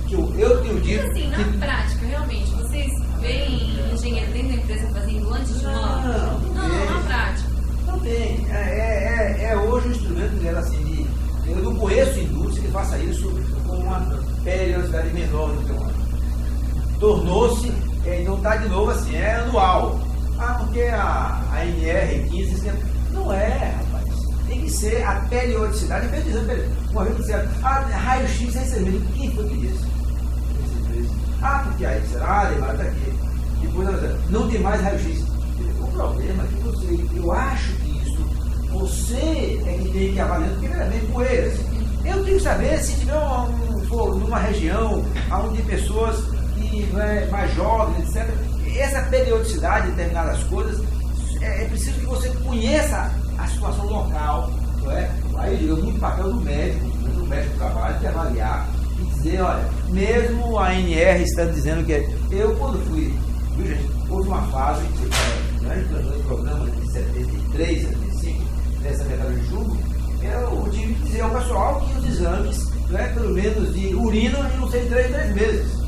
que eu tenho dito. Assim, na prática, realmente, vocês veem engenheiro dentro da empresa fazendo antes de Não, na prática. Não tem. É hoje um instrumento dela assim. Eu não conheço indústria que faça isso com uma periodicidade menor do que uma. Tornou-se, não está de novo assim, é anual. Porque a NR15 não é, rapaz. Tem que ser a periodicidade. Uma vez disseram, raio-x é esse mesmo. Quem foi que disse? Porque aí será, demora daqui. Depois não tem mais raio-x. O problema é que eu acho que isso, você é que tem que avaliar, primeiramente, poeiras. Eu tenho que saber se tiver for numa região onde pessoas que mais jovens, etc. Essa periodicidade de determinadas coisas, é preciso que você conheça a situação local. Não é? Aí eu digo muito papel do médico do trabalho, de avaliar e dizer, olha, mesmo a ANR está dizendo que eu quando fui, viu gente, houve uma fase, no programa de 73, 75, nessa metade de julho, eu tive que dizer ao pessoal que os exames, pelo menos de urina, iam ser em 3 meses.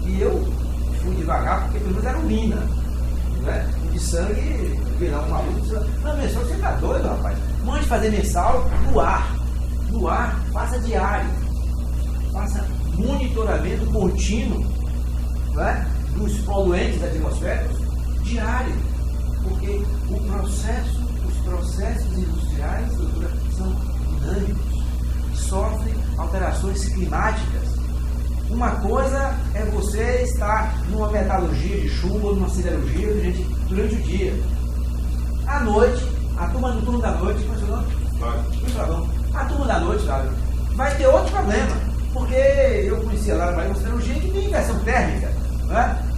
E eu fui devagar, porque pelo menos era urina. De sangue, virar um maluco. Não, mensal, você está doido, rapaz. Mande fazer mensal no ar. No ar, faça diário. Faça monitoramento contínuo dos poluentes atmosféricos diário. Porque os processos industriais, doutora, são dinâmicos, sofrem alterações climáticas. Uma coisa é você estar numa metalurgia de chumbo ou numa siderurgia durante o dia. À noite, a turma do turno da noite, a turma da noite, sabe, vai ter outro problema. Porque eu conhecia lá na siderurgia que tem inversão térmica.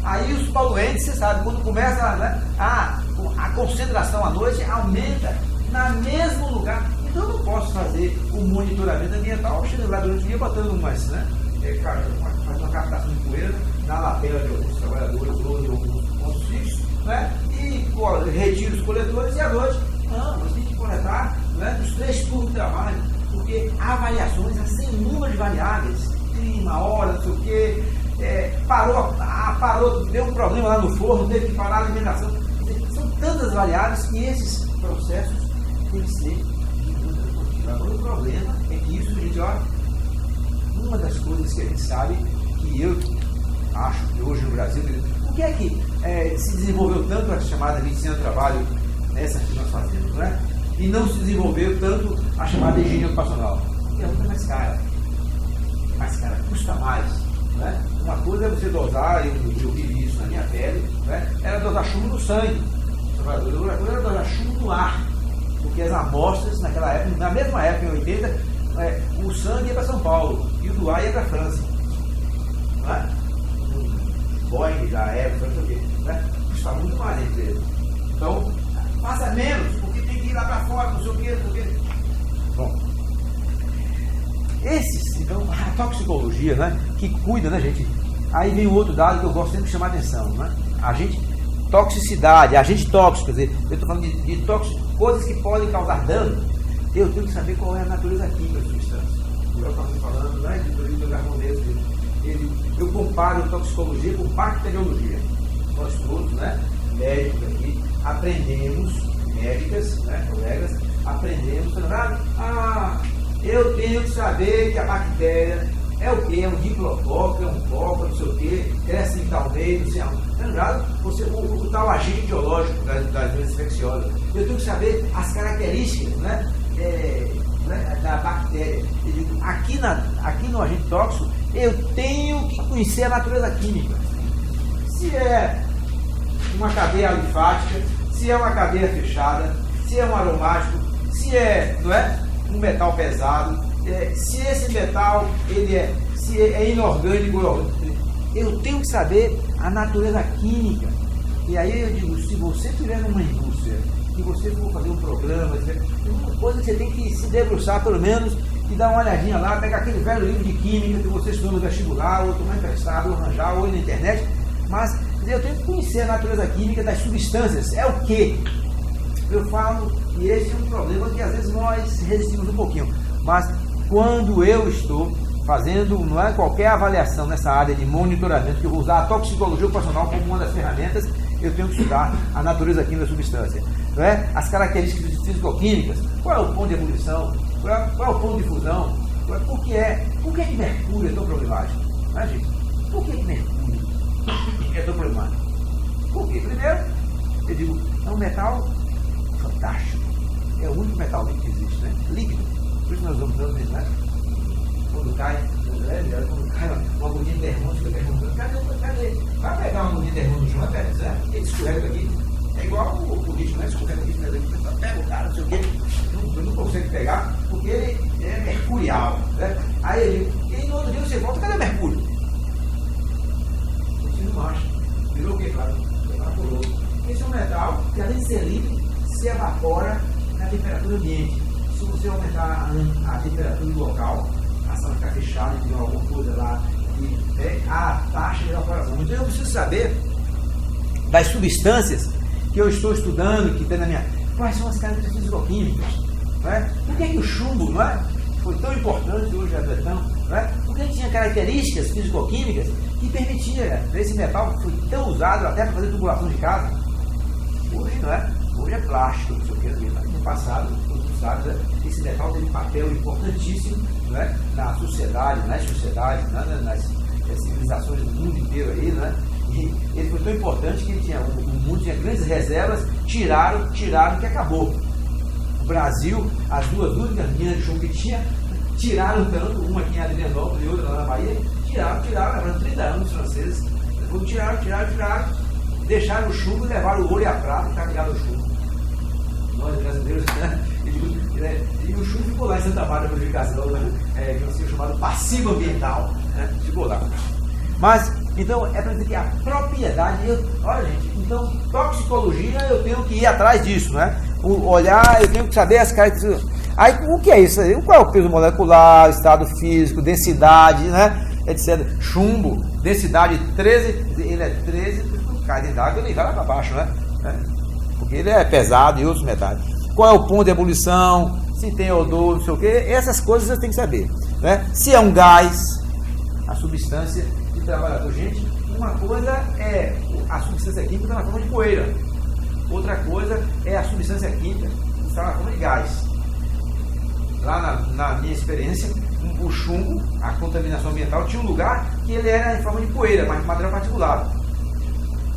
Aí os poluentes, você sabe, quando começa a concentração à noite, aumenta no mesmo lugar. Então eu não posso fazer o monitoramento ambiental chegando lá durante o dia botando umas, faz uma captação de poeira na lapela de alguns trabalhadores ou de alguns pontos fixos, e retira os coletores e à noite, nós temos que coletar dos 3 turnos de trabalho, porque há avaliações, há sem número de variáveis, clima, hora, não sei o quê, parou, deu um problema lá no forno, teve que parar a alimentação. São tantas variáveis que esses processos têm que ser. Agora o problema é que isso, gente, uma das coisas que a gente sabe, que eu acho que hoje no Brasil, o que é que se desenvolveu tanto a chamada medicina do trabalho, essa que nós fazemos, e não se desenvolveu tanto a chamada higiene ocupacional? Porque a outra é mais cara, custa mais, Né? Uma coisa é você dosar, eu vivi isso na minha pele, né? Era dosar chumbo no sangue. Outra coisa era dosar chumbo no ar. Porque as amostras, naquela época, na mesma época, em 80, o sangue ia para São Paulo e o do ar ia para a França. Né? O Boeing da época, não sei o quê. Né? Custava muito mais a empresa. Então, faça menos, porque tem que ir lá para fora, não sei o quê, não sei o quê. Bom, então, a toxicologia, né, que cuida, né, gente? Aí vem um outro dado que eu gosto sempre de chamar a atenção, né? Toxicidade, agente tóxico, quer dizer, eu estou falando de tóxico, coisas que podem causar dano. Eu tenho que saber qual é a natureza química da substância. Eu estava falando, né, de Dr. Garmondes, eu comparo toxicologia com bacteriologia. Nós todos, né, médicos aqui, aprendemos, médicas, né, colegas, aprendemos, eu tenho que saber que a bactéria é o quê? É um diplococo, é um coco, não sei o quê, cresce em tal meio, não sei aonde. O tal agente biológico das doenças infecciosas. Eu tenho que saber as características, né, da bactéria. Eu digo, aqui no agente tóxico, eu tenho que conhecer a natureza química. Se é uma cadeia alifática, se é uma cadeia fechada, se é um aromático, se é, não é, um metal pesado, se esse metal se é inorgânico, eu tenho que saber a natureza química. E aí eu digo, se você estiver numa indústria e você for fazer um programa, uma coisa que você tem que se debruçar pelo menos e dar uma olhadinha lá, pegar aquele velho livro de química que você estudou no vestibular, ou tomar emprestado, ou arranjar, ou ir na internet, mas eu tenho que conhecer a natureza química das substâncias. É o quê? Eu falo, e esse é um problema que às vezes nós resistimos um pouquinho, mas quando eu estou fazendo, não é qualquer avaliação nessa área de monitoramento, que eu vou usar a toxicologia ocupacional como uma das ferramentas, eu tenho que estudar a natureza química da substância, não é? As características físico-químicas, qual é o ponto de ebulição, qual é o ponto de fusão, por que que mercúrio é tão problemático? Não é, gente? Por que mercúrio é tão problemático? Por quê? Primeiro, eu digo, é um metal fantástico, é o único metal líquido que existe, né? Líquido, por isso nós vamos dando, né? Quando cai uma agulhinha de termômetro, fica perguntando, cadê? Vai pegar uma agulhinha de termômetro no chão, certo? Ele escorrega aqui, é igual o político, né? Escorrega aqui, pega o cara, não sei o quê, não consegue pegar, porque ele é mercurial, né? Aí e no outro dia você volta, cadê mercúrio? Você não acha, virou o quê? Claro, evaporou. Esse é um metal que, além de ser líquido, se evapora na temperatura ambiente. Se você aumentar a temperatura do local, a sala ficar fechada e tiver alguma coisa lá, a taxa de evaporação. Então eu preciso saber das substâncias que eu estou estudando, que tem na minha. Quais são as características físico-químicas? Não é? Por que o chumbo, não é? Foi tão importante hoje, não é? Porque ele tinha características físico-químicas que permitia. Esse metal foi tão usado até para fazer tubulação de casa. Hoje não é? Hoje é plástico, não sei o que. No passado, todos sabem, né? Esse metal teve um papel importantíssimo, não é? Na sociedade, nas sociedades, nas civilizações do mundo inteiro aí, né? E ele foi tão importante que o mundo tinha grandes reservas, tiraram que acabou. O Brasil, as duas únicas minas de chumbo que tinha, tiraram tanto, uma aqui em Adrianópolis e outra lá na Bahia, tiraram, levaram 30 anos os franceses, depois tiraram, deixaram o chumbo e levaram o ouro e a prata e carregaram o chumbo. Nós brasileiros, né? E o chumbo ficou lá em Santa Maria, purificação, né? Que é chamado passivo ambiental, né? Ficou lá. Mas, então, é para dizer que a propriedade, olha gente, então, toxicologia eu tenho que ir atrás disso, né? Olhar, eu tenho que saber as características. Aí, o que é isso? Qual é o peso molecular, estado físico, densidade, né? Etc. Chumbo, densidade 13, ele é 13, cai dentro d'água, ele vai lá para baixo, né? Porque ele é pesado e outros metais. Qual é o ponto de ebulição, se tem odor, não sei o que, essas coisas você tem que saber, né? Se é um gás, a substância de trabalhador. Gente, uma coisa é a substância química na forma de poeira, outra coisa é a substância química que está na forma de gás. Lá na minha experiência, o chumbo, a contaminação ambiental, tinha um lugar que ele era em forma de poeira, mas de material particulado.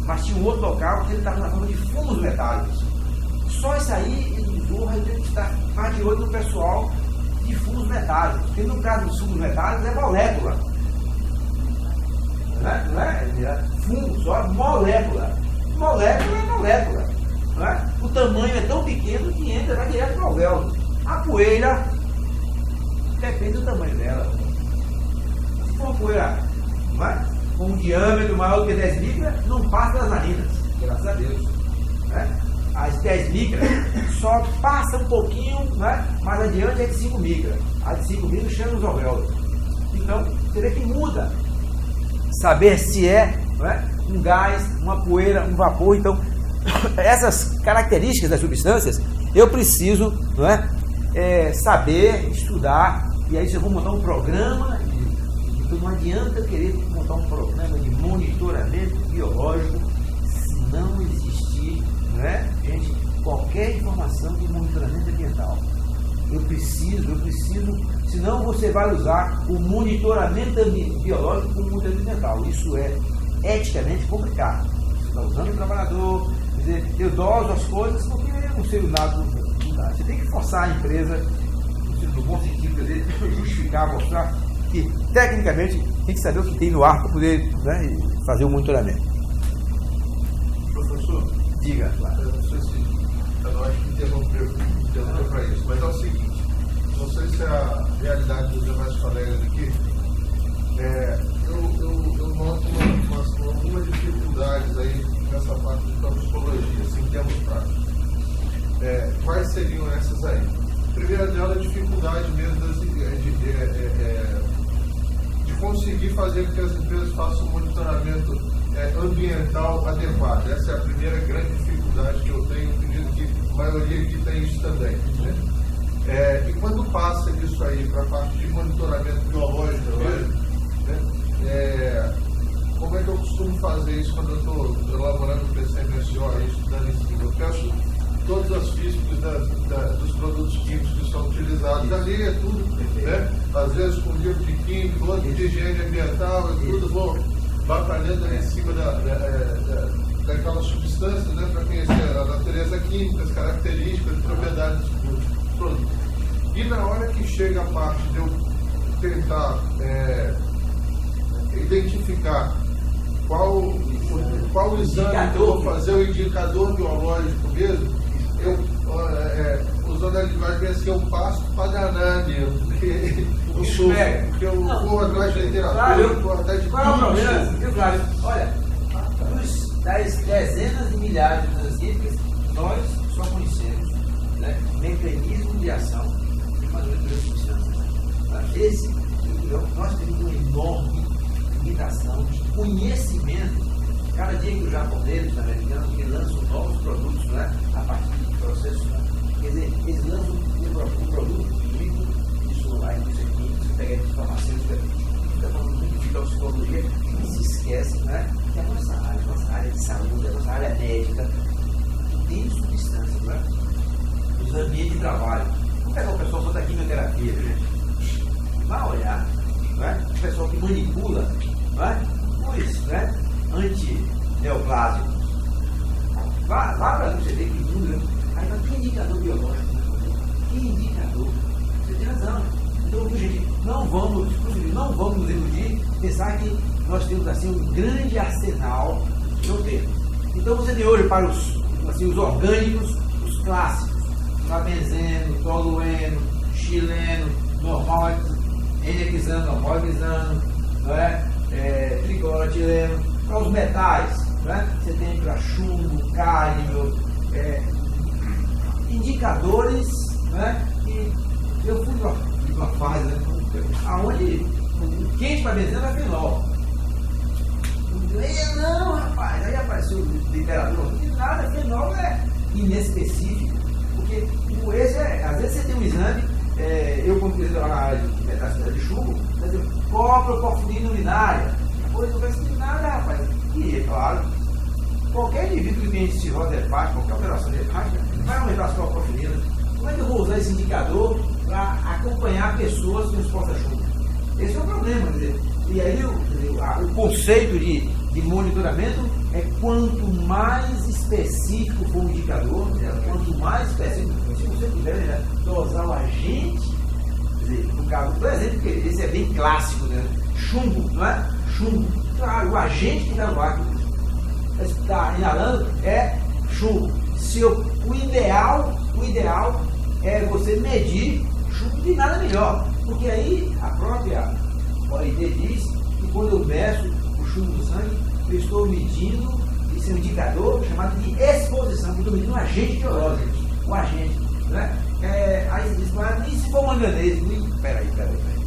Mas tinha um outro local que ele estava na forma de fumos metálicos. Só isso aí ele usou, aí tem que estar mais de olho no pessoal de fumos metálicos. Porque no caso dos fumos metálicos é molécula. não é fungo, só molécula. Molécula é molécula. Não é? O tamanho é tão pequeno que entra, vai direto para o alvéolo. A poeira depende do tamanho dela. Se for uma poeira, não é? Com um diâmetro maior do que 10 micras, não passa das narinas, graças a Deus. Não é? As 10 micras só passa um pouquinho, não é? Mais adiante é de 5 micras. A de 5 micras chega nos alvéolos. Então, você vê que muda. Saber se é, não é, um gás, uma poeira, um vapor. Então, essas características das substâncias, eu preciso, não é, saber, estudar. E aí, se eu vou montar um programa, então não adianta querer montar um programa de monitoramento biológico se não existir, não é, gente, qualquer informação de monitoramento ambiental. Eu preciso, senão você vai usar o monitoramento biológico como monitoramento ambiental. Isso é eticamente complicado. Você está usando o trabalhador, quer dizer, eu doso as coisas porque eu não sei o nada. Você tem que forçar a empresa, no bom sentido, quer dizer, justificar, mostrar que tecnicamente tem que saber o que tem no ar para poder, né, fazer o monitoramento. Professor, diga. Eu não sei se eu não acho que interrompeu para isso, mas é o seguinte, não sei se é a realidade dos demais colegas aqui, eu noto algumas dificuldades aí nessa parte de toxicologia, assim, em termos práticos. Quais seriam essas aí? A primeira delas é a dificuldade mesmo de conseguir fazer com que as empresas façam um monitoramento ambiental adequado. Essa é a primeira grande dificuldade que eu tenho, acredito que a maioria aqui tem isso também. Né? E quando passa isso aí para a parte de monitoramento biológico mesmo, né? Como é que eu costumo fazer isso quando eu estou elaborando o PCMSO e estudando em cima? Eu peço todas as físicas dos produtos químicos que são utilizados. Ali é tudo, né? Às vezes com livro de química, outro de higiene ambiental, e tudo vou batalhando ali em cima daquelas substâncias, né? Para conhecer a natureza química, as características, as propriedades dos produtos. E na hora que chega a parte de eu tentar identificar qual exame que eu vou fazer, o indicador biológico mesmo, usando a linguagem assim, eu passo para danar mesmo, porque eu vou atrás de literatura, eu vou atrás de qual é o problema? Claro, olha, das dezenas de milhares de substâncias químicas, nós só conhecemos, né, mecanismo de ação de uma das substâncias. Nós temos uma enorme limitação de conhecimento. Cada dia que os japoneses, os americanos, que lançam novos produtos, né, a partir de processos, né, quer dizer, eles lançam um produto químico, isso a indústria química, você pega de farmacêutica, fica falando muito de toxicologia e se esquece, né, que a nossa área de saúde, a nossa área médica, tem substâncias, né, os ambientes de trabalho. Vamos pegar o pessoal só da quimioterapia, gente. Vai olhar, né, o pessoal que manipula, né, os, né, anti-neoplásicos. Vá para você ver que muda. Aí vai que indicador biológico, né? Que indicador? Você tem razão. Então, gente, não vamos nos iludir, pensar que nós temos assim um grande arsenal de roteiro. Então você tem hoje para os orgânicos, os clássicos, benzeno, tolueno, xileno, normal, N-hexano, normal hexano, não é? Tricloretileno. Para os metais, né? Você tem para chumbo, cálcio, indicadores, né? Que eu fui numa fase, né, onde o quente para benzeno é fenol. Não, rapaz, aí apareceu literatura, que nada, fenol é inespecífico, porque às vezes você tem um exame, eu como pesquisador na área de metastasia de chumbo, coproporfirina urinária. Depois não vai ser nada, rapaz. E é claro, qualquer indivíduo que tenha cirrose hepática, qualquer operação hepática, vai aumentar a sua porfirina. Como é que eu vou usar esse indicador para acompanhar pessoas com exposta a chumbo? Esse é o problema, quer dizer. E aí o conceito de monitoramento é quanto mais específico for o indicador, quanto mais específico, se você puder dosar o agente, quer dizer, no caso, por exemplo, porque esse é bem clássico, né? Chumbo, não é? Chumbo. Claro, o agente que está no ar, que está inalando, é chumbo. O ideal é você medir chumbo de nada melhor. Porque aí a própria OID diz que quando eu meço o chumbo do sangue, eu estou medindo, esse é um indicador chamado de exposição, eu estou medindo um agente biológico, o agente. Né? Aí você diz, e se for manganês? Peraí,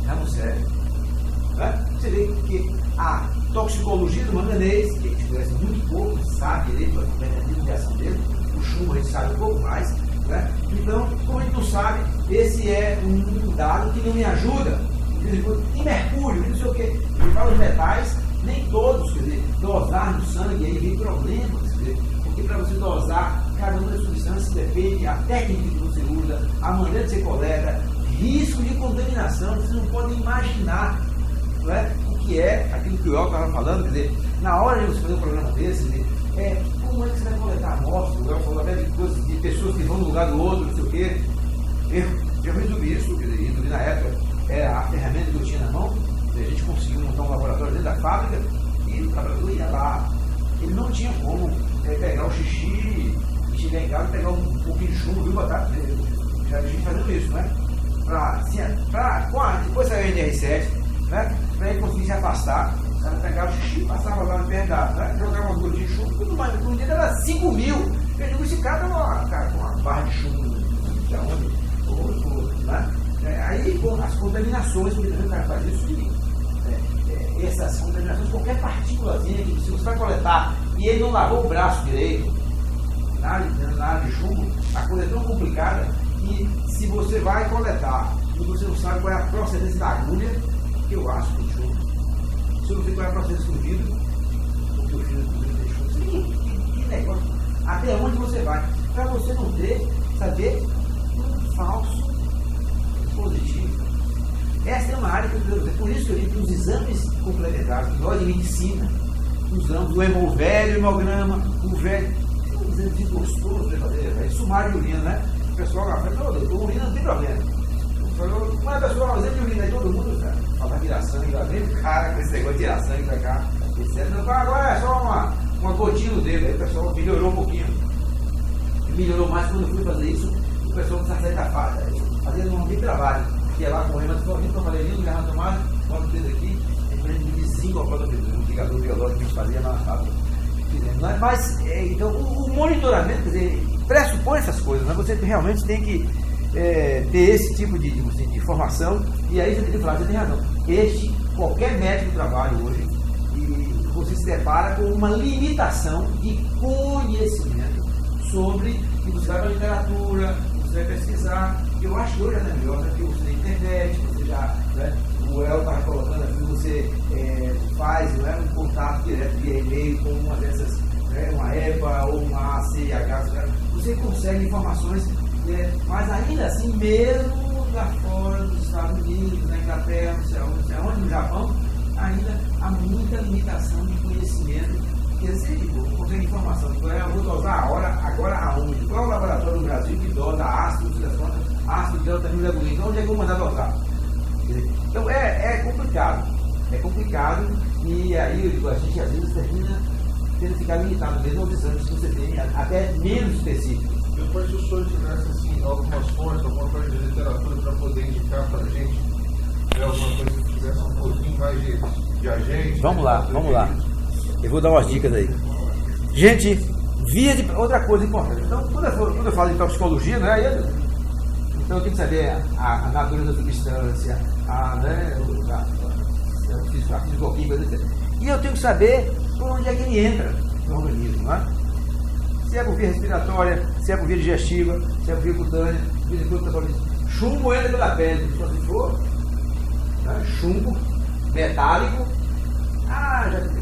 vamos sério. Né? Você vê que a toxicologia do manganês, que a gente conhece muito pouco, sabe direito a mecanismo de ação dele, o chumbo a gente sabe um pouco mais. Né? Então, como a gente não sabe, esse é um dado que não me ajuda. E mercúrio, não sei o quê. Ele fala os metais, nem todos, quer dizer, dosar no sangue, aí vem problemas, quer dizer, porque para você dosar cada uma das substâncias depende a técnica que você usa, a maneira que você coleta, risco de contaminação, vocês não podem imaginar, não é? O que é aquilo que o El estava falando, quer dizer, na hora de você fazer um programa desse, quer dizer, como é que você vai coletar amostras? O El falou até de coisas, de pessoas que vão de um lugar do outro, não sei o quê. Eu resolvi isso, quer dizer, na época era a ferramenta que eu tinha na mão, a gente conseguiu montar um laboratório dentro da fábrica e o trabalhador ia lá. Ele não tinha como pegar o xixi e chegar em casa e pegar um pouquinho de chumbo, viu, botar? Já vi gente fazendo isso, né? Depois saiu o NR7, né? Para ele conseguir se afastar, ela pegava o xixi, passava lá no verdade, né? Jogava uma gotinha de chumbo, tudo mais. Um dia era 5 mil. Eu digo, esse cara com uma barra de chumbo, de onde? Né? Aí, as contaminações, porque também o cara faz isso, essas contaminações, qualquer partículazinha que se você vai coletar e ele não lavou o braço direito, na área de chumbo, a coisa é tão complicada que se você vai coletar e você não sabe qual é a procedência da agulha, que eu acho que chumbo, se não sei qual é a procedência do vidro, porque o vidro tem chumbo, que negócio, até onde você vai, para você não saber um falso positivo. Essa é uma área que eu quero dizer. Por isso que eu digo que os exames complementares, que nós em medicina usamos o hemovelho, o hemograma, o velho, é um exame gostoso de fazer, é sumário de urina, né? O pessoal lá fala, doutor, urina não tem problema. Mas a pessoa, o exame de urina aí todo mundo fala tirar sangue, lá vem o cara com esse negócio de tirar sangue pra cá, etc. Agora é só uma gotinha no dedo, aí o pessoal melhorou um pouquinho. Melhorou mais quando eu fui fazer isso, o pessoal não sabe sair da fada, fazendo um bem trabalho. Que é lá com o Renan, que eu falei ali, no garrafa tomada, bota o dedo aqui, a gente de 5 ao quadro do indicador biológico que a gente fazia lá na fábrica. Mas, então, o monitoramento, quer dizer, pressupõe essas coisas, né? Você realmente tem que ter esse tipo de informação, e aí você tem que falar, você tem razão. Qualquer médico do trabalho hoje, e você se depara com uma limitação de conhecimento sobre que você vai para a literatura, você vai pesquisar. Eu acho que hoje é melhor, né? Porque você tem internet, você já, né? O El estava colocando aqui, você faz, não é, um contato direto via e-mail com uma dessas, né, uma EPA ou uma ACIH, você consegue informações, mas ainda assim, mesmo lá fora dos Estados Unidos, na Inglaterra, não sei onde, no Japão, ainda há muita limitação de conhecimento. Quer dizer, eu consegue informação, eu vou dosar agora aonde? Qual é o laboratório do Brasil que dosa ácido, ácido delta-milagulina? Onde é que eu vou mandar dosar? Então é complicado e aí a gente às vezes termina tendo que ficar limitado mesmo aos exames que você tem, até menos específicos. Depois se o senhor tivesse assim, algumas fontes, alguma coisa de literatura para poder indicar para a gente, alguma coisa que tivesse um pouquinho mais de agente. Vamos lá. Eu vou dar umas dicas aí. Gente, outra coisa importante. Então, quando eu falo de toxicologia, né, então eu tenho que saber a natureza da substância, a fisicoquímica, etc. E eu tenho que saber por onde é que ele entra no organismo, né? Se é por via respiratória, se é por via digestiva, se é por via cutânea, chumbo entra pela pele, se for, né? Chumbo metálico.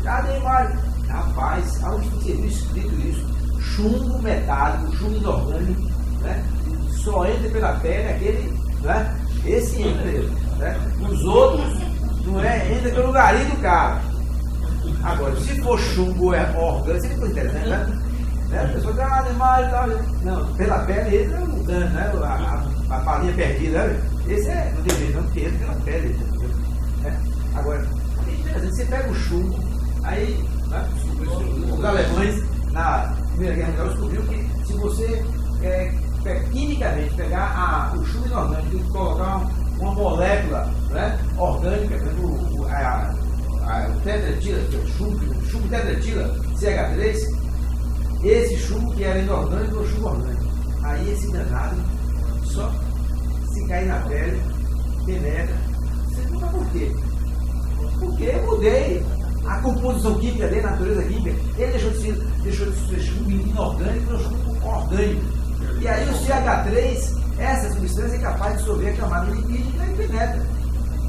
Já tem mais. Rapaz, aonde você viu escrito isso? Chumbo metálico, chumbo inorgânico, né? Só entra pela pele aquele, né? Esse entra, né? Os outros não entra pelo garim do cara. Agora, se for chumbo orgânico, seria coisa interessante, né? A pessoa diz, animais e tal. Não, pela pele ele é um dano, né? A palinha perdida, né? Esse não tem jeito, não, porque entra pela pele, entendeu? Agora, você pega o chumbo, Aí, né, os alemães, na Primeira Guerra Mundial, descobriram que se você quimicamente pegar o chumbo inorgânico e colocar uma molécula, né, orgânica, por exemplo, o tetretila, que é o chumbo tetretila CH3, esse chumbo que era inorgânico é o chumbo orgânico. Aí esse danado só se cair na pele, penetra. Você pergunta por quê? Porque eu mudei a composição química dele, a natureza química. Ele deixou de ser chumbo inorgânico para chumbo orgânico. E aí o CH3, essa substância é capaz de dissolver a camada lipídica e penetra.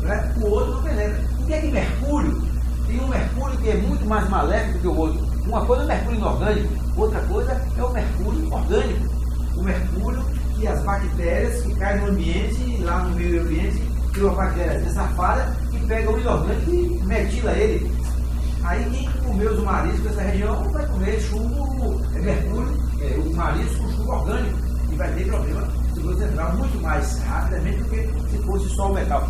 Né? O outro não penetra. O que é que mercúrio? Tem um mercúrio que é muito mais maléfico que o outro. Uma coisa é o mercúrio inorgânico, outra coisa é o mercúrio orgânico. O mercúrio que as bactérias que caem no ambiente, lá no meio ambiente, tem uma bactéria safada que pega o inorgânico e metila ele. Aí quem comeu os mariscos dessa região vai comer chumbo, mercúrio, o marisco com chumbo orgânico. E vai ter problema se você entrar muito mais rapidamente do que se fosse só o metal.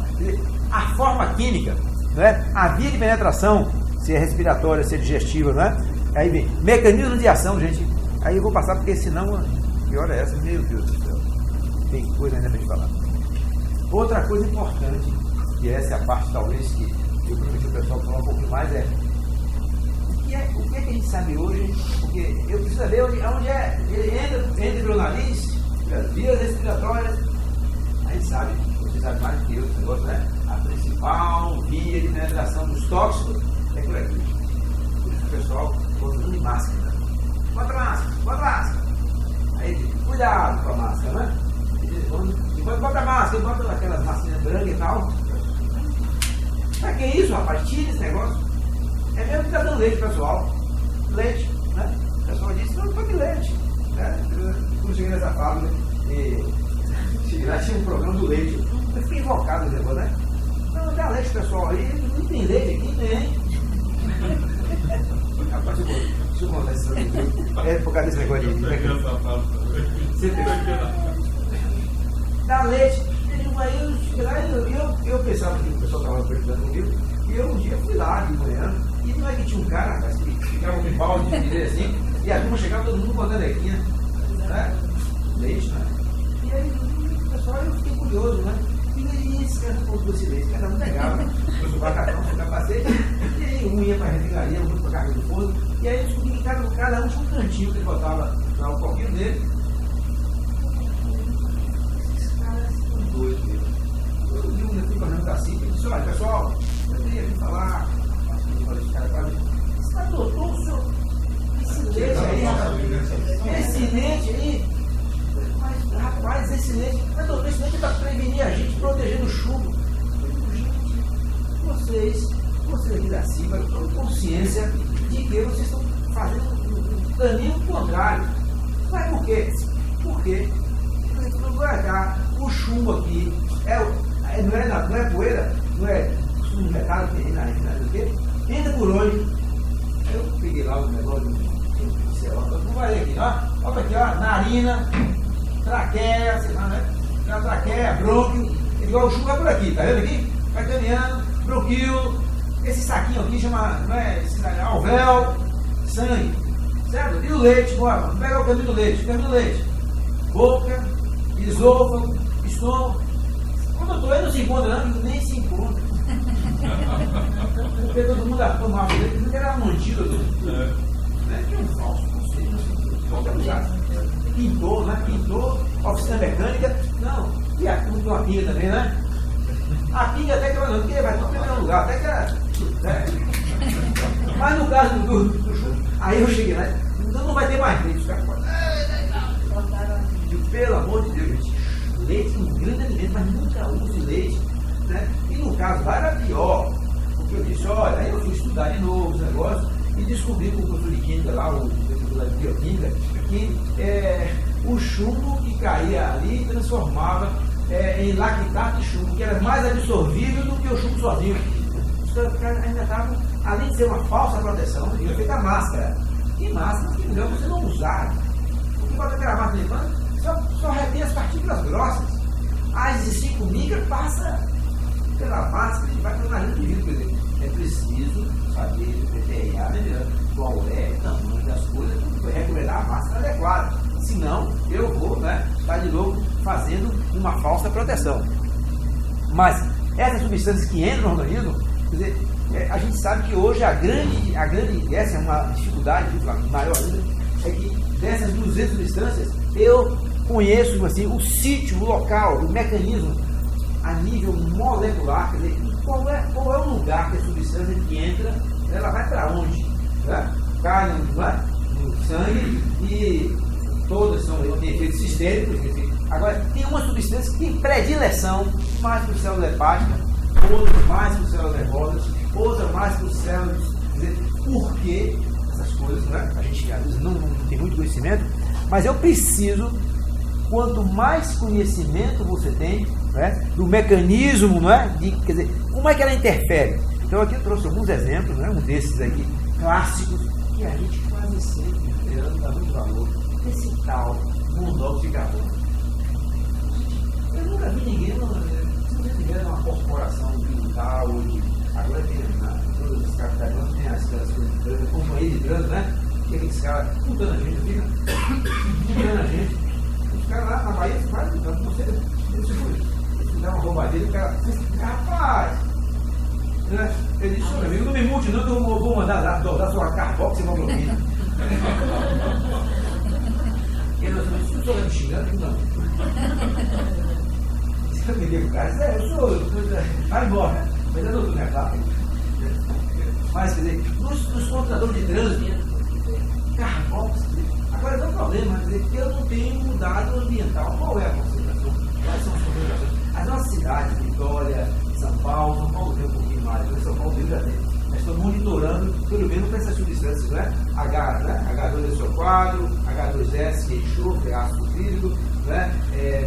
A forma química, né? A via de penetração, se é respiratória, se é digestiva, né? Aí vem mecanismo de ação, gente. Aí eu vou passar porque senão, que hora é essa? Meu Deus do céu. Tem coisa ainda para gente falar. Outra coisa importante, que essa é a parte talvez que eu prometi o pessoal falar um pouquinho mais, o que é que a gente sabe hoje? Porque eu preciso saber onde é. Ele entra pelo nariz, pelas vias respiratórias. A gente sabe, você sabe mais do que eu, esse negócio, né? A principal via de penetração dos tóxicos é por aqui. Por isso o pessoal usando de máscara. Bota máscara. Aí, cuidado com a máscara, né? E quando bota a máscara, bota aquelas máscaras brancas e tal. Pra que isso, rapaz? Tira esse negócio. É mesmo que tá dando leite, pessoal. Leite, né? O pessoal disse, não tome leite. Né? Quando cheguei nessa fábrica, cheguei lá, tinha um programa do leite. Eu fiquei invocado no negócio, né? Não, dá leite, pessoal, aí não tem leite aqui, nem. Rapaz, deixa eu contar isso aqui. É por causa desse negócio de. Você dá leite. Aí eu pensava que o pessoal estava perguntando comigo, e eu um dia fui lá de manhã, e não é que tinha um cara, rapaz, que ficava com um balde de direito assim, e a turma chegava todo mundo com a canequinha, né? Leite, né? E aí, o pessoal, eu fiquei curioso, né? E esse cara comprou esse leite, cada um pegava, pôs o bacatão, o capacete, e aí um ia para a refigaria, outro para a carne do forno, e aí eu descobri que cada um tinha um cantinho que ele botava lá o copinho dele. Esses caras são doidos mesmo. Eu vi um depoimento da CIP e disse, olha pessoal, eu queria vir falar, esse cara doutor, o senhor, esse leite aí, mas rapaz, esse leite, mas doutor, esse leite é para prevenir a gente, proteger do chumbo. Gente, vocês aqui da CIP, estão com consciência de que vocês estão fazendo um caminho contrário. Mas por quê? Porque o chumbo aqui não é poeira, não é um metal que tem na quê? Entra por onde? Eu peguei lá o negócio do céu, não vai aqui, ó. Olha aqui, ó, narina, traqueia, sei lá, né? Traqueia, brônquio, igual o chumbo vai por aqui, tá vendo aqui? Vai caminhando, bronquio, esse saquinho aqui chama, não é? Esse alvéolo, sangue, certo? E o leite, bora, vamos pegar o caminho do leite, boca, esôfago, estômago. Quando eu tô aí não se encontra, não, nem se encontra. Porque todo mundo tomava leite, não era um antídoto. Né? Que é um falso conceito. Qualquer lugar. Pintor, né? Pintor, oficina mecânica, não. E a pinga também, né? A pinga até que vai no primeiro lugar, até que era. Né? Mas no caso do chumbo, aí eu cheguei lá, então não vai ter mais leite. Os caras falam, pelo amor de Deus, gente, leite é um grande alimento, mas nunca use leite. Né? E no caso lá era pior, porque eu disse, olha, aí eu fui estudar de novo os negócios e descobri com o professor de química lá, o professor de bioquímica, que o chumbo que caía ali transformava em lactato de chumbo, que era mais absorvível do que o chumbo sozinho. Os caras ainda estavam, além de ser uma falsa proteção, tinha feito a máscara. E máscara que melhor você não usar. Porque bota aquela máscara de pano, só retém as partículas grossas. As de 5 micras passa pela máscara e vai para o nariz de vidro. Quer dizer, é preciso saber determinar qual é o tamanho das coisas para recomendar a máscara adequada. Senão, eu vou estar de novo fazendo uma falsa proteção. Mas essas substâncias que entram no organismo, quer dizer, a gente sabe que hoje essa é uma dificuldade maior ainda, é que dessas 200 substâncias, eu conheço assim, o sítio, o local, o mecanismo a nível molecular, quer dizer, qual é o lugar que a substância que entra, ela vai para onde? Cai no sangue e todas têm efeitos sistêmicos. Agora, tem uma substância que tem predileção mais para o célula hepática, outra mais para o células nervosas, outra mais para os células. Quer dizer, por que essas coisas, a gente às vezes não tem muito conhecimento, mas eu preciso, quanto mais conhecimento você tem, do mecanismo, quer dizer, como é que ela interfere. Então aqui eu trouxe alguns exemplos, um desses aqui, clássicos, que a gente quase sempre dá muito valor, esse tal monóxido de carbono. Eu nunca vi ninguém, se você tiver uma corporação brutal, agora tem todos os caras tem as coisas, companhia de trânsito, e aqueles caras juntando a gente, juntando a gente. Os caras lá na Bahia fazem juntando você. Se der uma roubadinha, o cara, rapaz, ele disse, meu amigo, não me multe não, que eu vou mandar dar sua carboxihemoglobina. E eu falei, se o senhor é me xingando, não. Eu me ligo, cara, eu sou, vai embora, mas eu não estou nervado. Mas, quer dizer, nos controladores de trânsito, carboxi, agora tem um problema, quer dizer, eu não tenho mudado ambiental. Qual é a concentração? Quais são as concentrações? As nossas cidades, Vitória, São Paulo tem um pouquinho mais, São Paulo já tem. Nós estamos monitorando, pelo menos, para essas substâncias, H2SO4, H2S, que é enxofre, ácido sulfúrico,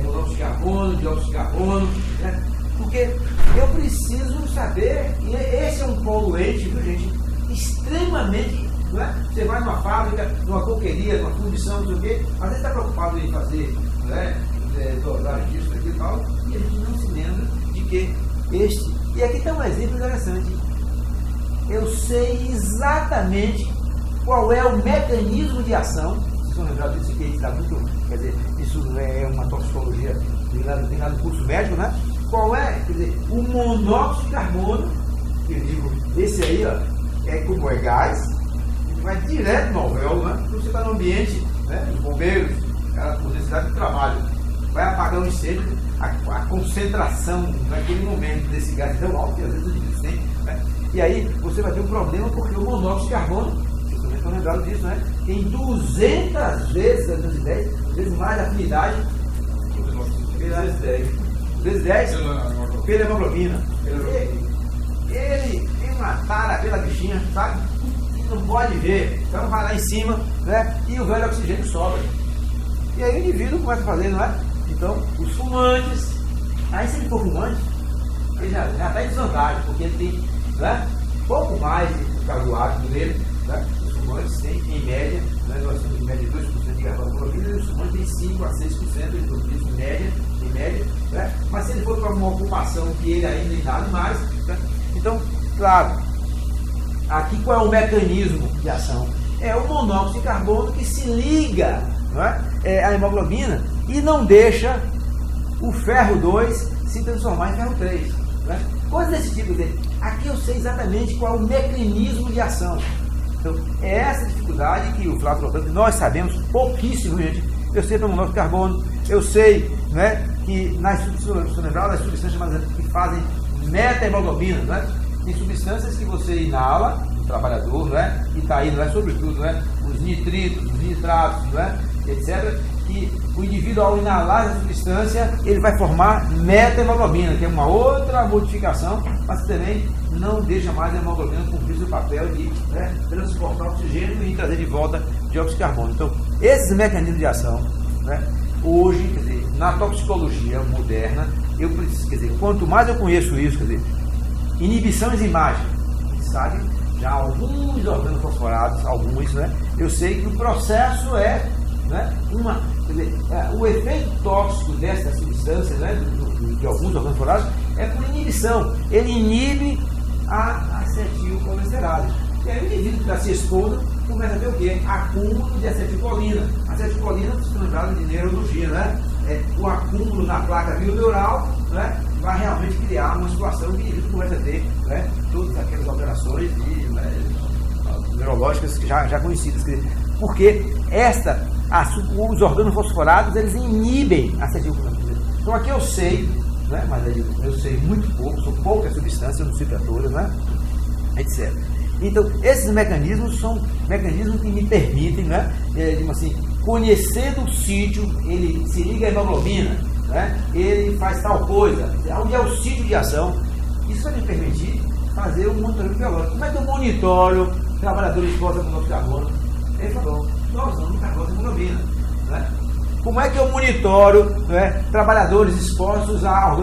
monóxido de carbono, dióxido de carbono, porque eu preciso saber, e esse é um poluente, viu, gente, extremamente, você vai numa fábrica, numa coqueria, numa fundição, não sei o quê, às vezes está preocupado em fazer dosagem disso, aqui e tal, e a gente não se lembra de que e aqui está um exemplo interessante, eu sei exatamente qual é o mecanismo de ação. Vocês estão lembrados disso, que está muito, quer dizer, isso é uma toxicologia tem lá no curso médico, Qual é, quer dizer, o monóxido de carbono, que eu digo, esse aí, é como é gás, ele vai direto no alvéolo, Então você está no ambiente, os bombeiros, cara por necessidade de trabalho, vai apagar um incêndio, a concentração naquele momento desse gás é tão alto que às vezes eles têm, E aí você vai ter um problema porque o monóxido de carbono, vocês também estão lembrados disso, tem 200 vezes mais afinidade vezes 10 pela hemoglobina. Ele tem uma tara pela bichinha, sabe? E não pode ver. Então vai lá em cima, e o velho oxigênio sobra. E aí o indivíduo começa a fazer, Então, os fumantes, aí se ele for fumante, ele já está em desvantagem, porque ele tem pouco mais de do hábito dele. Os fumantes têm, em média, nós temos em média 2% de hemoglobina, e os fumantes têm 5 a 6% de média, em média. Mas se ele for para uma ocupação que ele ainda inale mais, então, claro, aqui qual é o mecanismo de ação? É o monóxido de carbono que se liga à hemoglobina e não deixa o ferro 2 se transformar em ferro 3. Coisas desse tipo. Aqui eu sei exatamente qual é o mecanismo de ação. Então, é essa dificuldade que o Flávio colocou, que nós sabemos pouquíssimo, gente. Eu sei para o monóxido de carbono, eu sei que nas substâncias que fazem meta-hemoglobina, tem substâncias que você inala, o trabalhador, e está aí, sobretudo, os nitritos, os nitratos, etc., que o indivíduo, ao inalar essa substância, ele vai formar meta-hemoglobina, que é uma outra modificação, mas também não deixa mais a hemoglobina cumprir o papel de transportar oxigênio e trazer de volta dióxido de carbono. Então, esses mecanismos de ação, hoje, quer dizer, na toxicologia moderna, eu preciso, quer dizer, quanto mais eu conheço isso, quer dizer, inibição enzimática, sabe? Já alguns organofosforados, eu sei que o processo quer dizer, o efeito tóxico dessas substâncias, de alguns organofosforados, é por inibição. Ele inibe a acetilcolesterase. E aí o indivíduo que está se expondo começa a ter o quê? Acúmulo de acetilcolina. A acetilcolina, se lembrado de neurologia, né? O acúmulo na placa neural, né? Vai realmente criar uma situação que o indivíduo começa a ter, né? Todas aquelas alterações neurológicas que já conhecidas. Porque os organofosforados, eles inibem a acetilcolina. Então aqui eu sei, né? Mas eu sei muito pouco, são poucas substâncias, não cito todas, né? Etc. Então, esses mecanismos são mecanismos que me permitem, né, assim, conhecendo o sítio, ele se liga à hemoglobina, né, ele faz tal coisa, onde é o sítio de ação. Isso vai me permitir fazer um monitoramento biológico. Como é que eu monitoro trabalhadores expostos a monóxido de carbono? Ele falou, nós vamos carbono e hemoglobina. Né? Como é que eu monitoro, né, trabalhadores expostos a